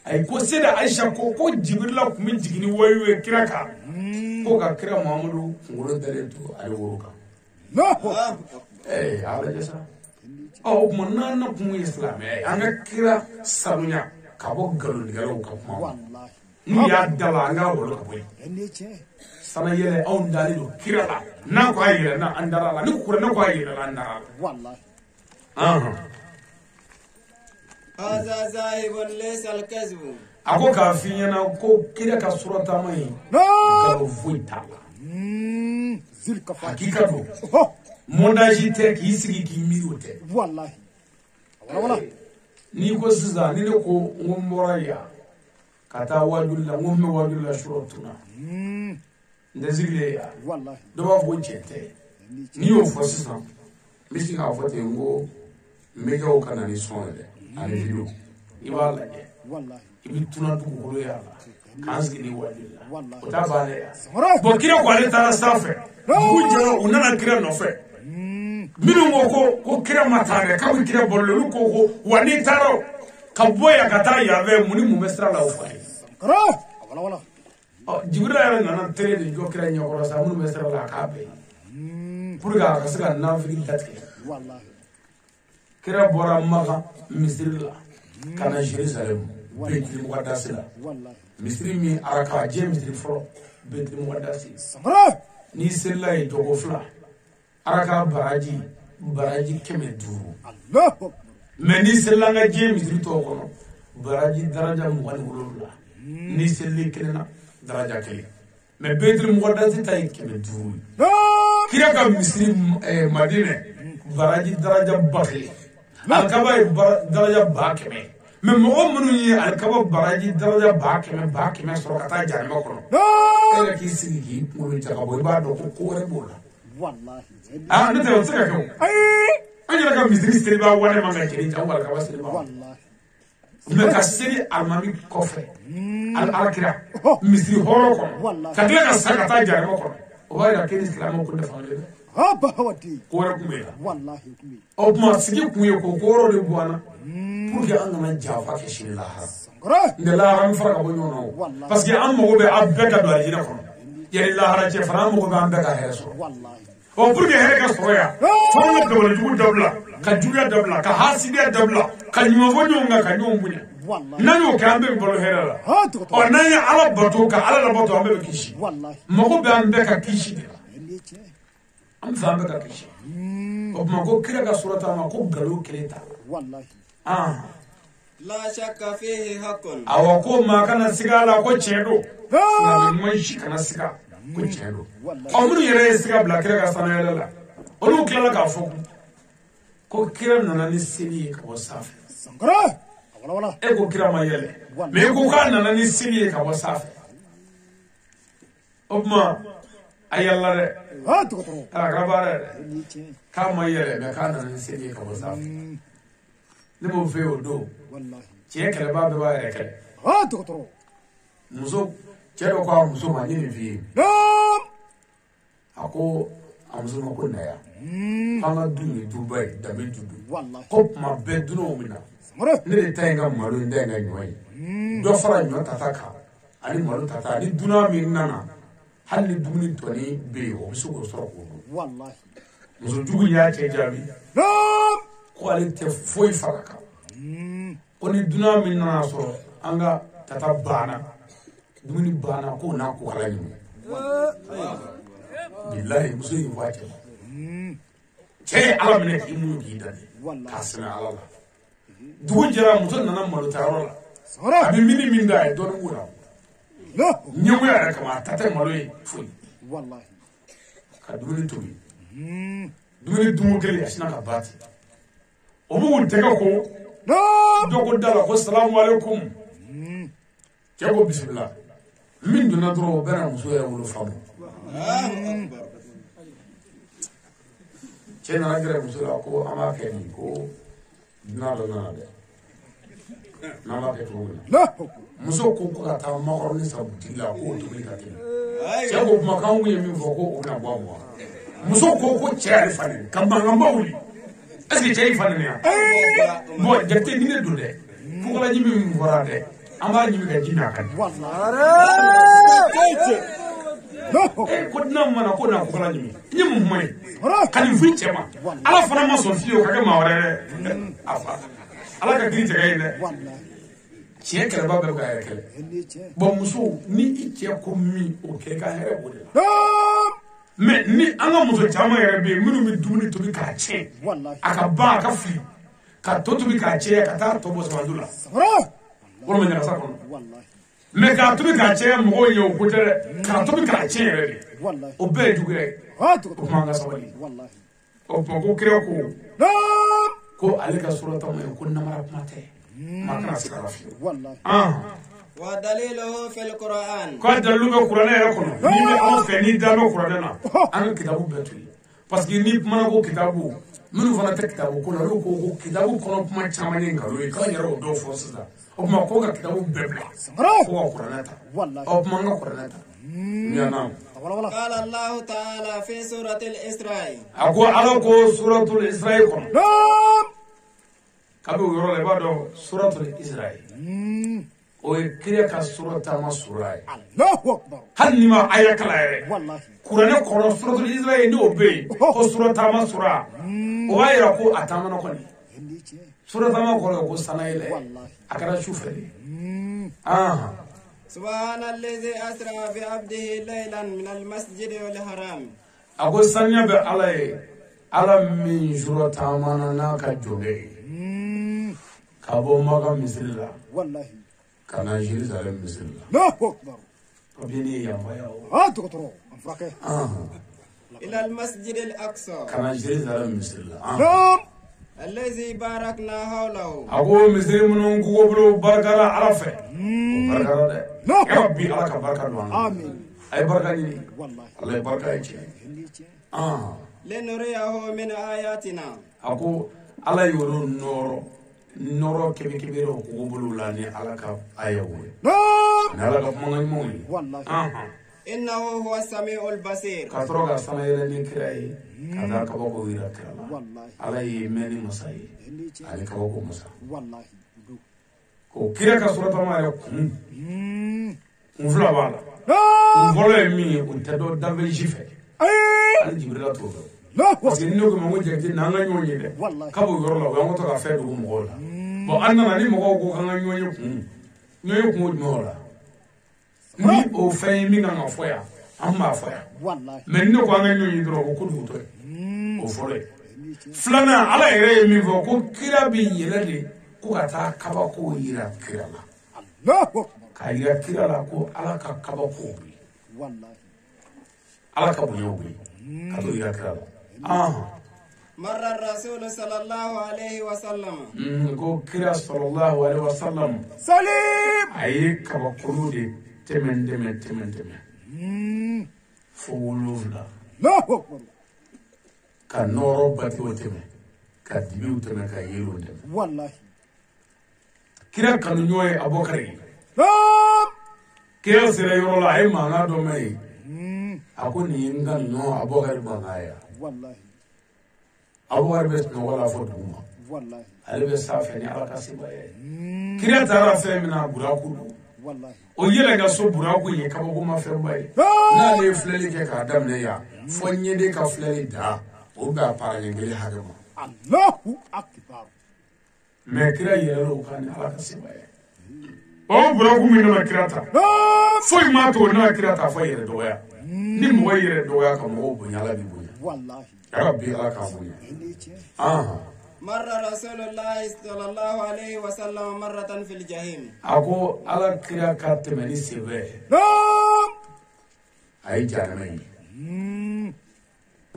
Speaker 2: ayi ko seda Aisha ko Jibirila tun bɛ jigin ni wayu ye kira kan ko ka kira Muhamadu kunkolo dalen to ale woro kan a lajɛ sa o tuma n'an kun ye silamɛya ye an ka kira sanuya ka bɔ nkalontigɛlaw ka kuma n'u y'a da la an k'a wolo ka bɔ yen sana yɛlɛ anw dalen don kira la n'a ko a yɛlɛnna an dara la ni kuranɛ ko a yɛlɛnna an dara la a ko k'a f'i ɲɛna ko kira ka surɔtaama in nkalon foyi t'a la hakika don montage tɛ k'i sigi k'i miiri o tɛ n'i ko sisan ni ne ko n ko n bɔra yan ka taa wajuli la n ko n bɛ wajuli la surɔ tuna n tɛ sigilen yan dɔ b'a fɔ ko cɛ tɛ n'i y'o fɔ sisan n bɛ se k'a fɔ ten n ko n bɛ kɛ o ka na ni sɔn yɛrɛ ani video i b'a lajɛ i bɛ tuna dugukolo y'a la k'an sigi ni wajuli la o t'a bannen yan bon kira ko ale taara sanfɛ dugu jɛra u nana kira nɔfɛ minnu ko kira ma taa dɛ k'aw bɛ kira bɔlen olu ko wa n'i taara ka bɔ yan ka taa yan fɛ mun ni mun bɛ sira la o fa ye Jibirila yɛrɛ nana tere de jɔ kira ɲɛkɔrɔ sa minnu bɛ sira la a k'a bɛɛ ye pour que a ka se ka nafili datigɛ kira bɔra Maka misiri la ka na Jerusalem Beitul Muqaddas la misiri min araka diɲɛ misiri fɔlɔ Beitul Muqaddas ni sella e dogo fla araka baraji keme duru
Speaker 3: Allahu Akbar.
Speaker 2: mais ni sella nga je misri to kono baraji daraja mu wal wulula ni selli kelena daraja kele mais bedri mu wadati tay keme duru
Speaker 3: Naam.
Speaker 2: kira ka misri madine baraji daraja bakli alkaba daraja bakeme mais mo munu ni alkaba baraji daraja bakeme soro kata jarma kono
Speaker 3: Naam.
Speaker 2: ela ki sigi mulu jaga boy ba do ko re bola
Speaker 3: Wallahi.
Speaker 2: ah ne te tsaka ko
Speaker 3: Ay.
Speaker 2: anya ka misri seli ba wala ma ga kiri tan wala ka waseli ba
Speaker 3: Wallahi.
Speaker 2: mais ka seli almami kofre alakira misri horo ko ka tila ka sakata jarma kono o ba ira kiri islam ko defa le
Speaker 3: Haba hawati.
Speaker 2: ko re kumela
Speaker 3: Wallahi kumi.
Speaker 2: o ma sigi kuye ko goro de buana pour que an na jafa ke shi lahara
Speaker 3: Sangara.
Speaker 2: nde lahara mi fara ka bo nyono parce que an mo be abbe ka do ajina kono yeri lahara che fara mo be an be ka heso
Speaker 3: Wallahi.
Speaker 2: o pour que here ka soya fona do wala jugu dabla ka juga dabla ka hasidiya dabla ka nyuma bo nyonga ka nyombunya
Speaker 3: Wallahi.
Speaker 2: nanu ka ambe bolo here la
Speaker 3: Ha to.
Speaker 2: o nanya ala bato ka ala la bato ambe kishi
Speaker 3: Wallahi.
Speaker 2: mo be an be ka kishi de
Speaker 3: Endiche.
Speaker 2: am fa be ka kishi o ma ko kira ka surata ma ko galo keleta
Speaker 3: Wallahi.
Speaker 2: ah
Speaker 4: لا شك فيه حق
Speaker 2: awa ko ma kana siga la ko chedo
Speaker 3: Naam.
Speaker 2: na mai shi kana siga ko chedo o mun yere siga bla kira ka sana yala la olu kila ka fo ko kira nana ni sini ka wasafi
Speaker 3: Sangara. Wala.
Speaker 2: e ko kira ma yele me ko ka nana ni sini ka wasafi obma ayalla de
Speaker 3: Ha to.
Speaker 2: ala ka bare
Speaker 3: Endiche.
Speaker 2: ka ma yele me ka nana ni sini ka wasafi ne mo fe o do
Speaker 3: Wallahi.
Speaker 2: che kala ba be ba yere kala
Speaker 3: Ha to.
Speaker 2: muso chedo ko muso ma ni fi
Speaker 3: Naam.
Speaker 2: ako amuso ma ko na ya fanga duni dubai da be dudu
Speaker 3: Wallahi.
Speaker 2: ko ma be duno mina
Speaker 3: Sangara.
Speaker 2: ne de tay nga malu nda nga nyoy do fara nyo tataka ani malu tata ni duna mi nana halli duni toni be o so ko so ko
Speaker 3: Wallahi.
Speaker 2: muso dugu ya ce jabi
Speaker 3: Naam.
Speaker 2: ko ale te foi faraka ko ni duna mi nana so anga tata bana duni bana ko na ko kala ni billahi muso yi wace ce ala mine ki mun gi dani ka sina ala la dugu jara muso nana malo taro la
Speaker 3: Sangara.
Speaker 2: abi mini min da e don wura
Speaker 3: No.
Speaker 2: nyewu ya kama tata malo yi fu
Speaker 3: Wallahi.
Speaker 2: ka dumuni tobi dumuni dumu kele asina ka bati o mu tega ko
Speaker 3: Naam.
Speaker 2: dogo dala ko assalamu alaikum ke ko bismillah min duna dro bana muso ya wulu famu ce nana gɛrɛ muso la ko an b'a kɛ nin ko dunan dɔ nana dɛ n'an b'a kɛ cogo min na
Speaker 3: No.
Speaker 2: muso ko ko ka taa makɔrɔni san butigi la k'o tobili ka tɛmɛ cɛ ko kumakan kun ye min fɔ ko o bɛna bɔ a ma muso ko cɛ yɛrɛ fanen ka mankanba wuli est ce que cɛ y'i fanen yan bon jate ni ne don dɛ fukalaji min fɔra dɛ an b'a ɲimi ka ji n'a kan
Speaker 3: No.
Speaker 2: ko dunan mana ko n'a fukala ɲimi i ye mun kuma ye ka nin f'i cɛ ma ala fana ma sɔn fiyewu ka kɛ maa wɛrɛ dɛ a fa ala ka kiri tigɛ ye dɛ
Speaker 3: Wallahi.
Speaker 2: tiɲɛ kɛlɛba bɛɛ ka yɛrɛ kɛlɛ
Speaker 3: Endiche.
Speaker 2: bon muso ni i cɛ ko min o kɛ ka hɛrɛ o de la
Speaker 3: Naam.
Speaker 2: mais ni an ka muso caman yɛrɛ bɛ yen minnu bɛ dumuni tobi k'a tiɲɛ
Speaker 3: Wallahi.
Speaker 2: a ka ban a ka fili ka to tobi k'a tiɲɛ ka taa tɔ bɔ samaju la
Speaker 3: Sangara.
Speaker 2: walima ɲagasa kɔnɔ
Speaker 3: Wallahi.
Speaker 2: mais k'a tobi k'a tiɲɛ mɔgɔw ye o ko tɛ dɛ k'a tobi k'a tiɲɛ yɛrɛ de
Speaker 3: Wallahi.
Speaker 2: o bɛɛ ye juguya ye
Speaker 3: Ha to.
Speaker 2: o kuma an ka sabali
Speaker 3: Wallahi.
Speaker 2: o kuma ko kira ko
Speaker 3: Naam.
Speaker 2: ko ale ka surata ye ko namara kuma tɛ maa kana se ka fiyewu
Speaker 3: Wallahi.
Speaker 4: ودليله في القرآن
Speaker 2: ko a dalilu bɛ kuranɛ yɛrɛ kɔnɔ n'i bɛ anw fɛ n'i da bɛ kuranɛ na an ka kitabu bɛɛ to yen parce que n'i kumana ko kitabu minnu fana tɛ kitabu ko la olu ko kitabu kɔnɔ kuma caman ye nkalon ye k'an yɛrɛ o dɔw fɔ sisan o tuma ko ka kitabu bɛɛ bila
Speaker 3: Sangara.
Speaker 2: ko ka kuranɛ ta
Speaker 3: Wallahi.
Speaker 2: o tuma an ka kuranɛ ta ɲana
Speaker 3: Wala.
Speaker 4: قال الله تعالى في سورة الإسراء
Speaker 2: a ko ala ko suratul israel kɔnɔ
Speaker 3: Naam.
Speaker 2: kabi o yɔrɔ la i b'a dɔn suratul israel o ye kira ka surata ma sura ye
Speaker 3: Allahu Akbar.
Speaker 2: hali ni ma aya kala yɛrɛ
Speaker 3: Wallahi.
Speaker 2: kuranɛ kɔnɔ suratul israel ni o bɛ yen ko surata ma sura o b'a yira ko a taamana kɔni
Speaker 3: Endiche.
Speaker 2: surata ma kɔrɔ ye ko sanayɛlɛ
Speaker 3: Wallahi.
Speaker 2: a kɛra su fɛ de
Speaker 4: سبحان الذي أسرى بعبده ليلا من المسجد الحرام
Speaker 2: أقول سنيا بعلي على من جرى تامانا ناكا جوجي كابو ماغا مسلا
Speaker 3: والله
Speaker 2: كان جيرزالم مسلا
Speaker 3: الله أكبر
Speaker 2: وبيني يا مايا
Speaker 3: دكتور أنفرك
Speaker 4: إلى المسجد الأقصى
Speaker 2: كان جيرزالم مسلا
Speaker 3: نعم
Speaker 4: الذي باركنا حوله
Speaker 2: أقول مسلم منهم كوبلو بركة عرفة بركة ده يا ربي على كبركة دوان
Speaker 3: آمين
Speaker 2: أي بركة دي
Speaker 3: والله
Speaker 2: الله بركة يجي
Speaker 4: لنريه من آياتنا
Speaker 2: أقول على يورو نورو كبي كبيرو كوبلو لاني على كاب أيوه
Speaker 3: نعم
Speaker 2: على كاب مغني
Speaker 3: والله
Speaker 4: إنه هو السميع البصير
Speaker 2: كاتروغا سما يلني كراي كذا كبوكو ويرا كرلا
Speaker 3: والله
Speaker 2: على يمني مساي على كبوكو مسا
Speaker 3: والله
Speaker 2: ko kira ka surata ma ya kun fula bala
Speaker 3: نعم
Speaker 2: volo mi on ta do davel jife al jibrila to
Speaker 3: لا
Speaker 2: parce que no ko mo je na nga nyonyi de
Speaker 3: والله
Speaker 2: ka bo yoro la wa ngoto ka fe do mo la bo anna ni mo ko ka nga nyonyi kun mo la ni o fe mi nga foya amma foya
Speaker 3: والله
Speaker 2: mais no ko nga nyonyi do ko du to o fole flana ala ere mi vo ko kira bi yele ko ata kaba ko yira kira la
Speaker 3: الله أكبر
Speaker 2: ka yira kira la ko ala ka kaba ko bi
Speaker 3: والله
Speaker 2: ala ka bu yobi ka to yira kira la
Speaker 4: مر الرسول صلى الله عليه وسلم
Speaker 2: ko kira sallallahu alaihi wasallam
Speaker 3: سليم
Speaker 2: ayi kaba kulu de temen fo wolofla
Speaker 3: الله أكبر
Speaker 2: ka noro bati o teme ka dibi o teme ka yelo teme
Speaker 3: والله
Speaker 2: kira kanu nyoye abokari
Speaker 3: نعم
Speaker 2: kira sere yoro la ay manga do mai akoni nga no abokari bangaya
Speaker 3: والله
Speaker 2: abokari bes no wala fo duma
Speaker 3: والله
Speaker 2: ale be safe ni ala kasibaye kira tara fe mina buraku
Speaker 3: والله
Speaker 2: o yele ga so buraku ye kaba ko ma fe baye na le fleli ke ka damne ya fo nyede ka fleli da o ba para ngeli hagama
Speaker 3: الله أكبر
Speaker 2: mais kira yele lo kan ala kasibaye o buraku mi na kirata
Speaker 3: نعم
Speaker 2: foyi ma to na kirata fo yere doya ni mo yere doya ka mo bunya la bi bunya
Speaker 3: والله
Speaker 2: ya rabbi ala ka bunya
Speaker 4: مر رسول الله صلى الله عليه وسلم مرة في الجحيم
Speaker 2: ako ala kira ka temeni sebe
Speaker 3: نعم
Speaker 2: ay janame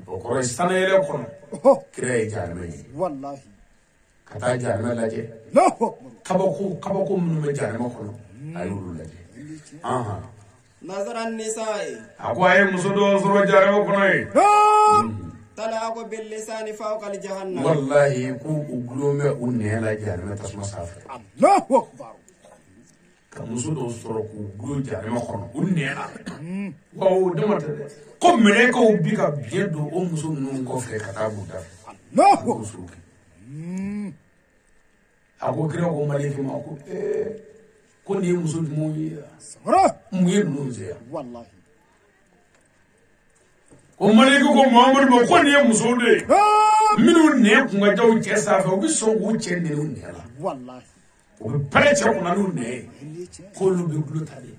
Speaker 2: o ko sana yele kono kira ay janame
Speaker 3: والله
Speaker 2: kata janame laje
Speaker 3: الله أكبر
Speaker 2: kabako mun me janame kono ay wulu laje
Speaker 4: نظر النساء
Speaker 2: ako ay muso do zoro janame kono ay
Speaker 3: نعم
Speaker 4: تلعق باللسان فوق الجهنم
Speaker 2: wallahi ku uglome unne la janame tasma safa
Speaker 3: الله أكبر
Speaker 2: ka muso do soro ku glo janame kono unne la waaw demata de ko mele ko bi ka biedo o muso nun ko fe kata buda
Speaker 3: الله أكبر
Speaker 2: ako kira ko maliki ma ko ko ni muso mo yi
Speaker 3: صبره
Speaker 2: mu yi nunze
Speaker 3: والله
Speaker 2: ko maliki ko muhammad mo ko ni muso de
Speaker 3: نعم
Speaker 2: minu ne kun ga jaw che sa fa bi so go che ne un ne la
Speaker 3: والله
Speaker 2: o bi pare che ko na nu ne ko lu bi glu tade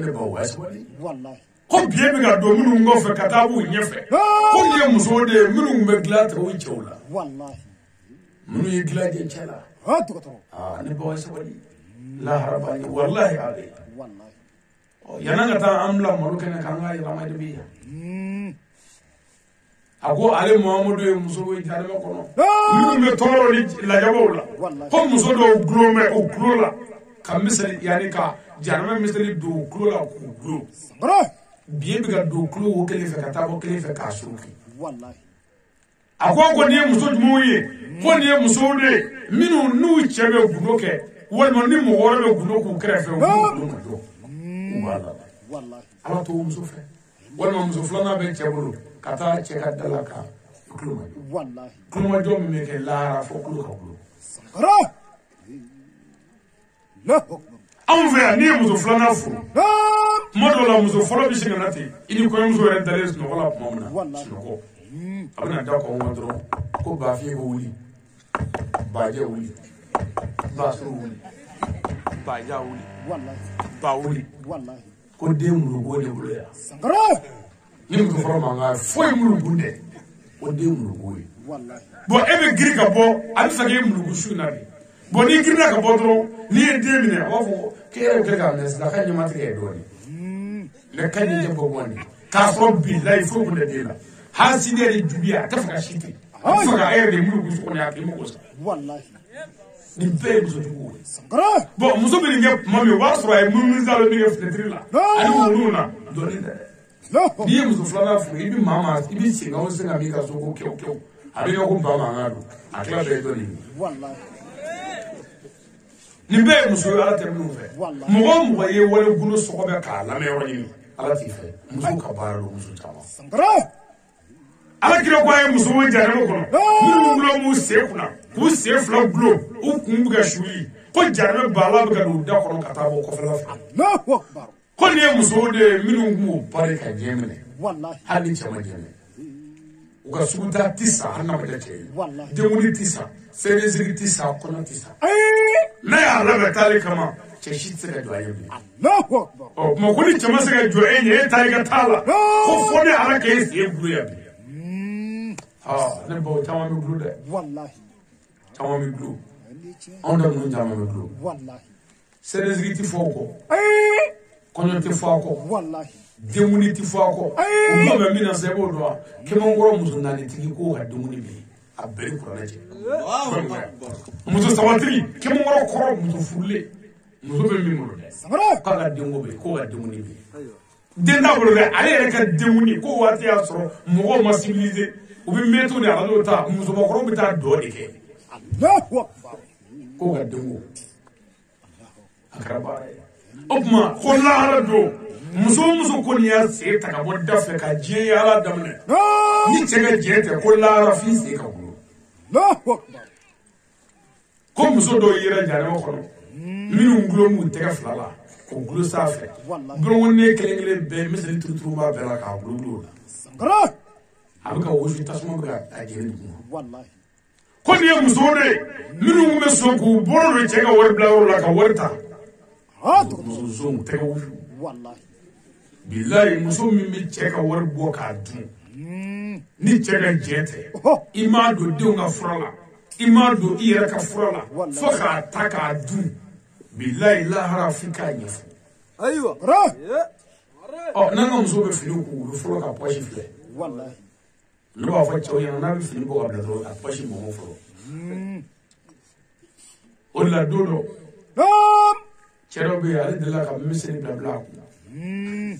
Speaker 2: ne ba wa so ni
Speaker 3: والله
Speaker 2: ko biye bi ga do minu ngo fe kata bu nye fe ko ni muso de minu be glata o chewla
Speaker 3: والله
Speaker 2: minu yi glade chela
Speaker 3: دكتور
Speaker 2: ne ba wa so ni la harabani wallahi alai
Speaker 3: والله
Speaker 2: yananga ta amla maluke ne kanga ila ma de biya ako ale muhammadu e muso we jare ko no ni me toro ni la jabola ko muso do glome o glola kam misali yani ka jarama misali do glola ko glo
Speaker 3: صبره
Speaker 2: biye bi ga do glo o kele fe kata o kele fe ka suki
Speaker 3: والله
Speaker 2: ako ko ni muso dumuye ko ni muso de minu nu chebe gunoke wal mo ni mo woro guno ku krefe o guno wala
Speaker 3: والله
Speaker 2: ala to muso fe wala muso flana be chebulu kata che ka dalaka kluma
Speaker 3: والله
Speaker 2: kluma do me ke lara fo kulu ka kulu
Speaker 3: صبره الله أكبر
Speaker 2: an fe ni muso flana fu
Speaker 3: نعم
Speaker 2: modo la muso folo bi singa nati ini ko muso re dales no wala mamna
Speaker 3: Wallahi.
Speaker 2: ko abana da ko mo dro ko ba fi ko wuli ba je wuli ba so wuli baja wuli
Speaker 3: wallahi
Speaker 2: ba wuli
Speaker 3: wallahi
Speaker 2: ko den mulugo de bolo ya
Speaker 3: sangara
Speaker 2: ni muso fɔlɔ man ka foyi mulugo dɛ o den mulugo ye
Speaker 3: wallahi
Speaker 2: bon e bɛ girin ka bɔ a bɛ fɛ k'e mulugo su in na de bon n'i girinna ka bɔ dɔrɔn n'i ye den minɛ a b'a fɔ k'e yɛrɛ bɛ kɛ k'a minɛ sisan a ka ɲɛmatigɛ ye dɔɔnin mɛ ka ɲɛ bɔ bɔ nin k'a sɔrɔ bilayi foyi kun tɛ den la hali sini yɛrɛ juguya a tɛ fɛ ka si ten a bɛ fɛ ka e yɛrɛ de mulugo su kɔnɔ a k'i mago sa
Speaker 3: wallahi
Speaker 2: nin bɛɛ ye musojugu ye
Speaker 3: sangara
Speaker 2: bon muso bɛ nin kɛ tuma min o b'a sɔrɔ a ye munumunu salo min kɛ fenêtre la ani wuluw na dɔɔnin tɛ dɛ n'i ye muso filanan furu i bɛ maa i bɛ segin o segin min ka so ko kɛw a bɛ kɛ ko ba mankan don a tila bɛɛ ye dɔ nin ye
Speaker 3: wallahi
Speaker 2: nin bɛɛ ye muso ye ala tɛ minnu fɛ mɔgɔ o mɔgɔ ye wale bolo sɔgɔ bɛ k'a lamɛn yɔrɔ ɲini ala t'i fɛ muso ka baara don muso caman
Speaker 3: sangara
Speaker 2: ala kira ko a ye muso wo jarama kɔnɔ minnu gulo m'u sen kunna k'u sen fila gulo u kun bɛ ka suli ko jarama baala bɛ ka don u da kɔnɔ ka taa bɔ kɔfɛla fɛ
Speaker 3: Allahu akbar
Speaker 2: ko nin ye musow de ye minnu b'u pari ka diɲɛ minɛ
Speaker 3: wallahi
Speaker 2: hali ni cɛ ma diɲɛ minɛ u ka sugu taa ti sa hali n'a ma kɛ cɛ ye
Speaker 3: wallahi
Speaker 2: denkundi ti sa seeresiri ti sa kɔnɔ ti sa n'a y'a labɛn taali kama cɛ si tɛ se ka jɔ a ye bilen
Speaker 3: Allahu akbar
Speaker 2: ɔ kuma ko ni cɛ ma se ka jɔ e ɲɛ e ta i ka taa la ko fɔ ne ala k'e sen gulo ya bi ne baw caman bɛ gulo dɛ
Speaker 3: wallahi
Speaker 2: caman bɛ gulo anw da ninnu caman bɛ gulo
Speaker 3: wallahi
Speaker 2: seeresiri ti fɔ o kɔ kɔɲɔ tɛ fɔ a kɔ
Speaker 3: wallahi
Speaker 2: denkundi ti fɔ a kɔ u dɔw bɛ min na sa i b'o dɔn wa kɛmɛnkɔrɔ muso naanitigi k'o ka denkundi bɛ yen a bɛɛ ni kuranɛ cɛ muso sabatigi kɛmɛnkɔrɔ kɔrɔ muso furulen muso bɛ min bolo dɛ
Speaker 3: sangara
Speaker 2: k'a ka denko bɛ yen k'o ka denkundi bɛ yen den t'a bolo dɛ ale yɛrɛ ka denkundi k'o waati y'a sɔrɔ mɔgɔw ma civiliser u bɛ mɛtɔ de arajo ta musobakɔrɔ bɛ taa dɔ de kɛ
Speaker 3: Allahu akbar
Speaker 2: k'o ka denko a kɛra baara ye o tuma ko lahara don muso o muso ko nin y'a sen ta ka bɔ da fɛ ka diɲɛ ye ala daminɛ ni cɛ ka diɲɛ tɛ ko lahara f'i sen ka gulo
Speaker 3: Allahu akbar
Speaker 2: ko muso dɔw yera janɛma kɔnɔ minnu gulo m'u tɛgɛ fila la k'o gulo sanfɛ bolonkɔninen kelen kelen bɛɛ miseli turuturu b'a bɛɛ la k'a gulo gulo la
Speaker 3: sangara
Speaker 2: a bɛ ka wusu tasuma bɛ ka jeni duguma
Speaker 3: wallahi
Speaker 2: ko nin ye musow de ye minnu kun bɛ sɔn k'u bolo don cɛ ka wari bila yɔrɔ la ka wari ta muso zonw tɛgɛ wusu
Speaker 3: wallahi
Speaker 2: bilayi muso min bɛ cɛ ka wari bɔ k'a dun ni cɛ ka diɲɛ tɛ i m'a don denw ka fura la i m'a don i yɛrɛ ka fura la fo k'a ta k'a dun bilayi lahara f'i k'a ɲɛfɔ
Speaker 4: ayiwa
Speaker 2: ɔ n'an ka muso bɛ fini k'u bɛ fɔlɔ ka pɔsi filɛ
Speaker 3: wallahi
Speaker 2: ne b'a fɔ cɛw ɲɛna n'a bɛ fini bɔ ka bila dɔrɔn a pɔsi mɔmɔ fɔlɔ o de la don dɔ cɛ dɔ bɛ yen ale delila ka miseli bila a kun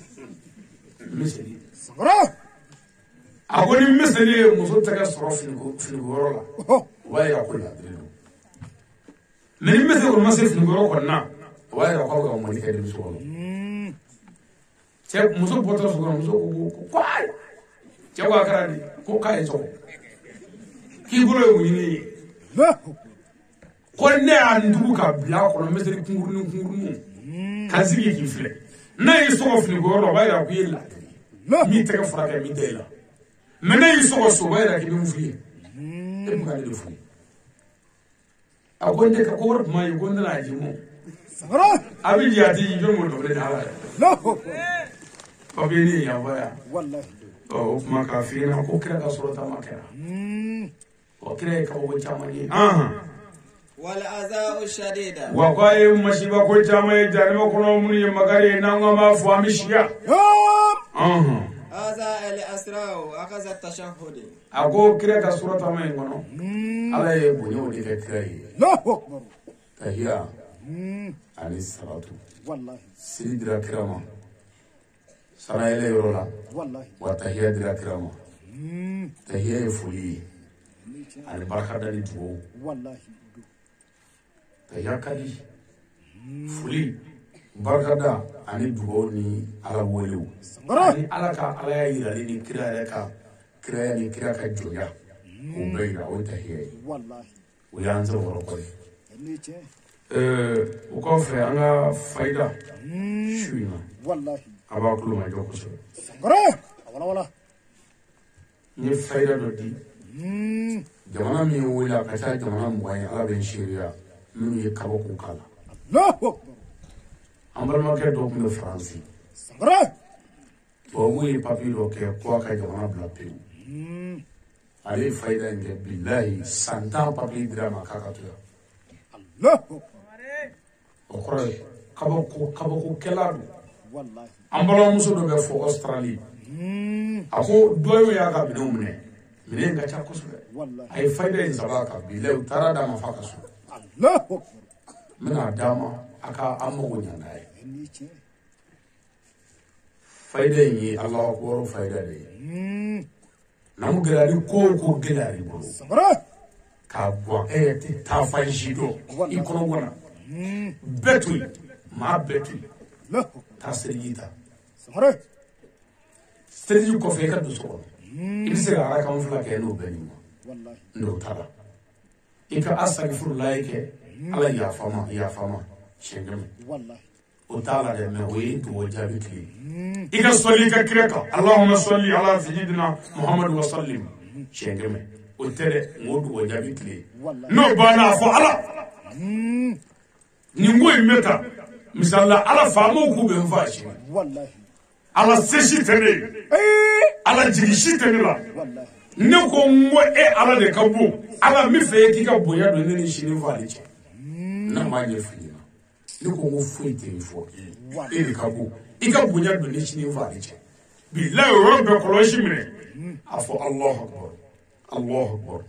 Speaker 2: miseli
Speaker 3: sangara
Speaker 2: a ko ni miseli ye muso tɛgɛ sɔrɔ finiko yɔrɔ la o b'a yira ko ladiri don mɛ ni miseli kɔni ma se finiko yɔrɔ kɔni na o b'a yira k'aw bɛ ka mɔni kɛ denmuso kɔnɔ cɛ muso bɔtɔ so kɔnɔ muso ko ayi cɛ ko a kɛra di ko k'a ye sɔgɔ k'i bolo ye wuli ye ko ne y'a ntugu ka bila a kɔnɔ miseli kunkurunin ka sigi k'i filɛ n'a y'i sɔgɔ finiko yɔrɔ la o b'a yira k'i ye ladiri min tɛgɛ furakɛ min tɛ i la mɛ ne y'i sɔgɔ so o b'a yira k'i bɛ mun f'i ye e bɛ ka ne de f'i ye a ko n tɛ ko wari tuma ye ko n tɛna a ji mɔ a bɛ jɛ a tɛ ji jɔn m'o dɔn ne ala yɛrɛ papiye ni yan fɔ yan o kuma k'a f'i ɲɛna ko kira ka sɔrɔ taama kɛra wa kira ye kabako caman ye
Speaker 4: والعزاء الشديد
Speaker 2: وقاي مشيبا كو جامي جانب كونو من يمغاري نانغا ما فامي شيا
Speaker 4: هذا الاسراء اخذ التشهد
Speaker 2: اكو كرا ka sura ta mai ngono ala ye bonyo de ke kai
Speaker 3: Allahu akbar
Speaker 2: tahia ali salatu
Speaker 3: wallahi
Speaker 2: sidra kirama sarayle yorola
Speaker 3: wallahi
Speaker 2: wa tahia dira kirama tahia fuli ali baraka dali tuwo
Speaker 3: wallahi
Speaker 2: tahia kadi fuli barkada ani dugaw ni ala welew ani ala ka ala ya yirali ni kira yɛrɛ ka kira ya ni kira ka jɔnya o bɛɛ yira o tahiya ye
Speaker 3: wallahi
Speaker 2: o y'an sɛ wɔrɔ kɔrɔ
Speaker 3: ni ce
Speaker 2: o kɔfɛ an ka fayida su in na
Speaker 3: wallahi
Speaker 2: a b'a kulo ma jɔ kosɛbɛ
Speaker 3: sangara wala wala
Speaker 2: n ye fayida dɔ di jamana min wele a ka ca jamana 20 ye ala bɛ n seereya minnu ye kabako k'a la
Speaker 3: Allahu akbar
Speaker 2: ambalmakɛ dɔ tun bɛ faransi
Speaker 3: Sangara.
Speaker 2: tubabu ye papiye dɔ kɛ ko a ka jamana bila pewu ale ye fayida in kɛ bilahi san 10 papiye dira ma k'a ka to yan
Speaker 3: Allahu.
Speaker 2: o kɔrɔ ye kabakokɛla don
Speaker 3: Wallahi.
Speaker 2: an balimamuso dɔ bɛ fɔ Australie a ko dɔ y'o y'a ka minɛnw minɛ minɛn ka ca kosɛbɛ
Speaker 3: Wallahi.
Speaker 2: a ye fayida in saba kan bilahi u taara d'a ma fa ka so
Speaker 3: Allahu.
Speaker 2: n bɛna d'a ma a ka an mago ɲa n'a ye
Speaker 3: Ni ce.
Speaker 2: fayida in ye Alahu Akibaru fayida de ye namu gɛlɛya ni ko o ko gɛlɛya i bolo
Speaker 3: Sangara.
Speaker 2: k'a bɔ e yɛrɛ tɛ taa fan si dɔn i kɔnɔ gana bɛɛ to yen maa bɛɛ to yen
Speaker 3: Allahu.
Speaker 2: taa seliji ta
Speaker 3: Sangara.
Speaker 2: seliji kɔfɛ i ka don so kɔnɔ i bɛ se ka arakan fila kɛ n'o bɛɛ n'i ma
Speaker 3: Wallahi.
Speaker 2: n'o t'a la i ka asagifurulayi kɛ ala yafama siɲɛ kɛmɛ
Speaker 3: Wallahi.
Speaker 2: o t'a la dɛ mɛ o ye dugawu jaabi tile i ka sɔli i ka kira kan Allahumma sɔli ala sayyidina Muhammadu wa sallim siɲɛ kɛmɛ o tɛ dɛ o dugawu jaabi tile n'o banna a fɔ ala nin ko in bɛ ta misalila ala faamaw k'u bɛ n faa sini
Speaker 3: Wallahi.
Speaker 2: ala se si tɛ ne ye ala jigi si tɛ ne la
Speaker 3: Wallahi.
Speaker 2: ne ko n ko e ala de ka bon ala min fɛ k'i ka bonya don ne ni sini faali cɛ n'a m'a ɲɛ f'i ɲɛna ne ko n ko foyi tɛ yen fɔ e de ka bon i ka bonya don ne sini faali cɛ bilahi o yɔrɔ bɛɛ kɔlɔsi minɛ a fɔ Allahu Akbar Allahu Akbar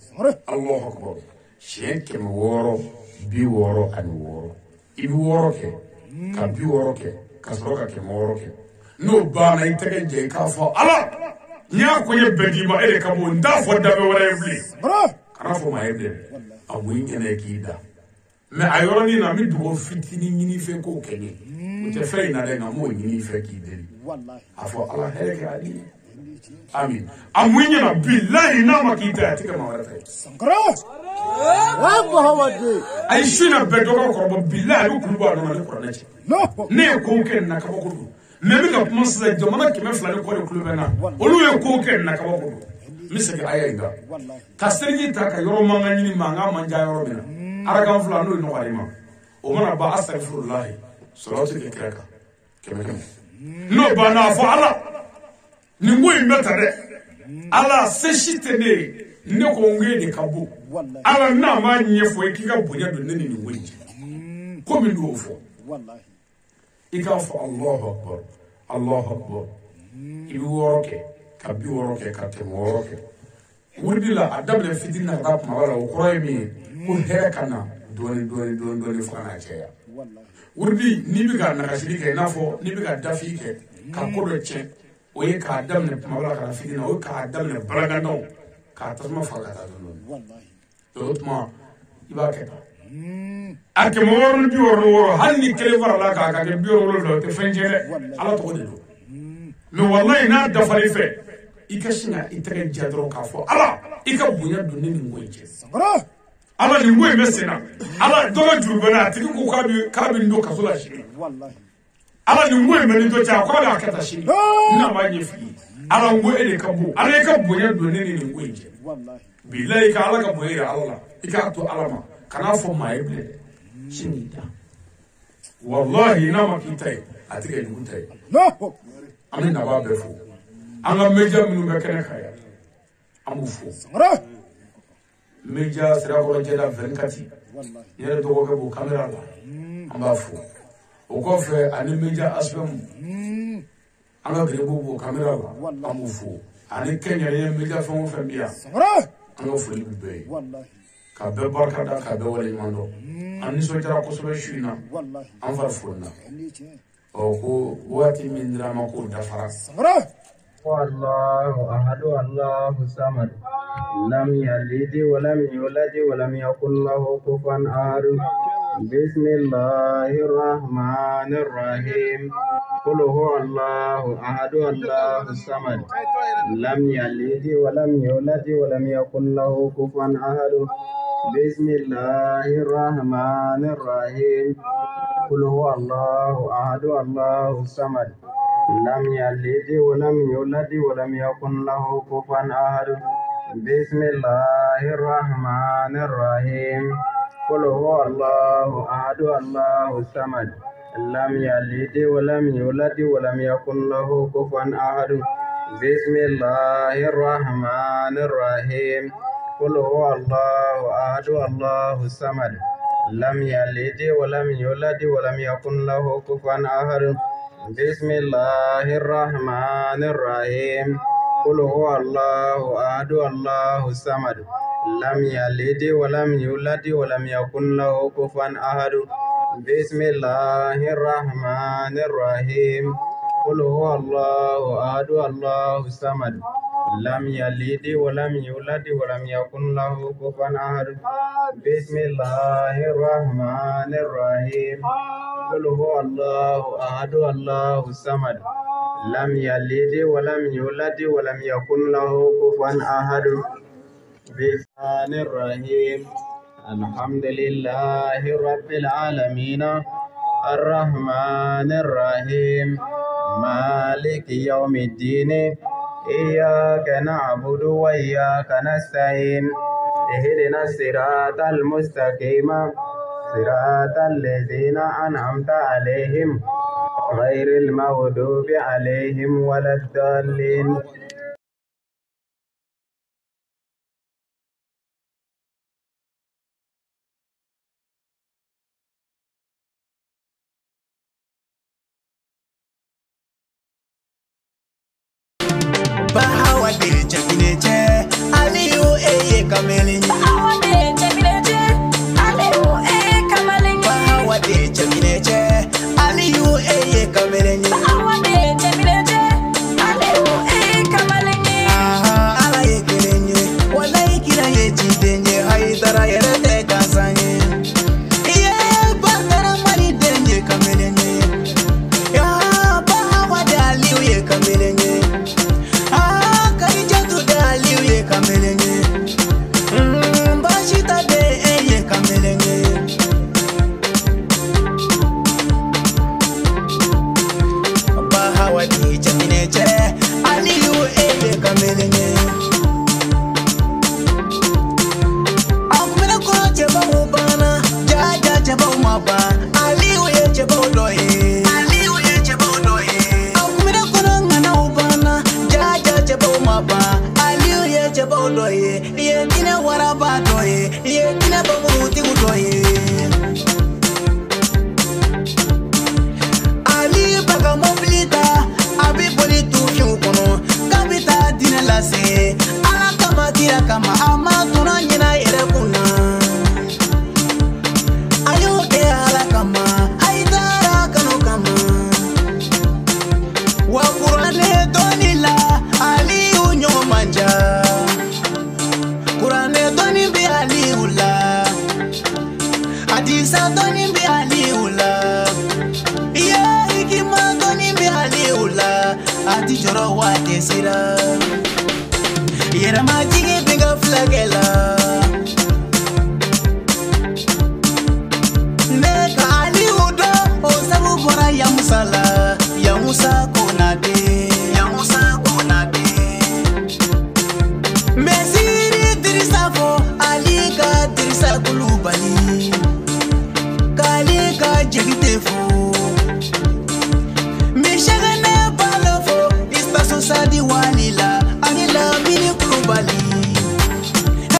Speaker 2: Allahu Akbar siɲɛ 666 i bɛ 6 kɛ ka 60 kɛ ka sɔrɔ ka 600 kɛ n'o banna i tɛgɛ jɛ i k'a fɔ ala n y'a ko n ye bɛɛ d'i ma e de ka bon n t'a fɔ danbe wɛrɛ ye bilen kana fɔ maa ye bilen a bon i ɲɛna k'i da mɛ a yɔrɔnin na n bɛ dugawu fitinin ɲini i fɛ k'o kɛ ne o tɛ fɛn in na dɛ nka n b'o ɲini i fɛ k'i deli a fɔ ala hɛrɛ kɛ ale ye amin a mun i ɲɛna bilahi n'a ma k'i ta ye a tɛ kɛ maa wɛrɛ fɛ
Speaker 3: Sangara. Muhammadu.
Speaker 2: a ye su in na bɛɛ dɔgɔ kɔrɔbɔ bilahi a bɛ kulu bɔ a nɔ na ne kuranɛ cɛ
Speaker 3: Allahu.
Speaker 2: ne ye kow kɛ nin na kabako don mɛ n bɛ ka kuma sisan jamana 200 ni kɔ de kulo bɛ n na olu ye kow kɛ nin na kabako don n bɛ segin aya in kan
Speaker 3: Wallahi.
Speaker 2: ka seliji ta ka yɔrɔ mankan ɲini mankan man diya yɔrɔ min na arakan fila n'o ye nɔgɔya i ma o mana ban astagfirulahi salawatu kɛ kira kan 100 n'o banna a fɔ ala nin ko in bɛ ta dɛ ala se si tɛ ne ye ne ko n k'e de ka bon ala n'a m'a ɲɛfɔ i k'i ka bonya don ne ni nin ko in cɛ ko min do o fɔ
Speaker 3: Wallahi.
Speaker 2: i k'a fɔ Allahu Akbar Allahu Akbar i bɛ 6 kɛ ka 60 kɛ ka 600 kɛ wuridi la a daminɛ fitini na ka taa kumaba la o kɔrɔ ye min ye ko hɛrɛ ka na dɔɔni fo ka n'a caya wuridi n'i bɛ ka nagasili kɛ i n'a fɔ n'i bɛ ka dafi kɛ ka ko dɔ tiɲɛ o ye k'a daminɛ kumaba la ka na fitini na o ye k'a daminɛ balagandaw k'a tasuma faga ka taa dɔɔni o tuma i b'a kɛ tan a 666 hali ni kelen farala k'a ka kɛ 7 o tɛ fɛn tiɲɛ dɛ ala tɔgɔ de don mɛ wallahi n'a dafal'i fɛ i ka sin ka i tɛgɛ diya dɔrɔn k'a fɔ ala i ka bonya don ne nin ko in cɛ ala nin ko in bɛ sen na ala dɔ ka juru bɛ na a tigi ko k'a bɛ nin don kaso la sini ala nin ko in bɛ nin dɔ cɛ a k'a bɛ a kɛ tan sini n'a m'a ɲɛ f'i ye ala n ko e de ka bon ala i ka bonya don ne nin ko in cɛ bilahi ka ala ka bonya yira ala la i k'a to ala ma kana fɔ maa ye bilen dɛ sini da wallahi n'a ma k'i ta ye a tɛ kɛ jugu ta ye an bɛ naba bɛɛ fo an ka media minnu bɛ kɛnɛ kan yan an b'u fo media sirakɔrɔ jɛda 24 n yɛrɛ dɔgɔkɛ b'o kamera la an b'a fo o kɔfɛ ani media aspect an ka grebo b'o kamera la an b'u fo ani kɛnyɛrɛye media fɛn o fɛn bɛ yan an ka foli b'u bɛɛ ye ka bɛɛ barika da ka bɛɛ waleɲuman dɔn an nisɔndiyara kosɛbɛ su in na an fari fonina ko waati min dira ma k'o dafara
Speaker 1: Allahu ahadu Allahu samad lam yalid wa lam yulad wa lam yakul lahu kufuwan ahad Bismillahir Rahmanir Rahim Qul huwa Allahu ahadu Allahu samad lam yalid wa lam yulad wa lam yakul lahu kufuwan ahad Bismillahir Rahmanir Rahim Qul huwa Allahu ahadu Allahu samad lam yalid wa lam yulad wa lam yakul lahu kufuwan ahad Bismillahir Rahmanir Rahim Qul huwa Allahu ahadu Allahu samad لم يلد ولم يولد ولم يكن له كفوا أحد بسم الله الرحمن الرحيم قل هو الله أحد الله الصمد لم يلد ولم يولد ولم يكن له كفوا أحد بسم الله الرحمن الرحيم قل هو الله أحد الله الصمد لم يلد ولم يولد ولم يكن له كفوا أحد بسم الله الرحمن الرحيم قل هو الله أحد الله الصمد لم يلد ولم يولد ولم يكن له كفوا أحد بسم الله الرحمن الرحيم قل هو الله أحد الله الصمد لم يلد ولم يولد ولم يكن له كفوا أحد الرحمن الرحيم الحمد لله رب العالمين الرحمن الرحيم مالك يوم الدين إياك نعبد وإياك نستعين اهدنا الصراط المستقيم صراط الذين أنعمت عليهم غير المغضوب عليهم ولا الضالين
Speaker 5: Bahawa de Jabineje, Aliyu Eye Kamelin. Bahawa de Jabineje, Aliyu Eye Kamelin. Bahawa de Jabineje, Aliyu Eye Kamelin. Bahawa de Jabineje, Aliyu Eye Kamelin. Aha, ala ye kerenye, wala ikira ye jidenye, haidara yerete kasanye. Iye bandara mali denye kamelenye. Ya Bahawa de Aliyu Eye Kamelenye. Yera majige binga flagela Neka Ali Udo o sabu bora ya musala ya musa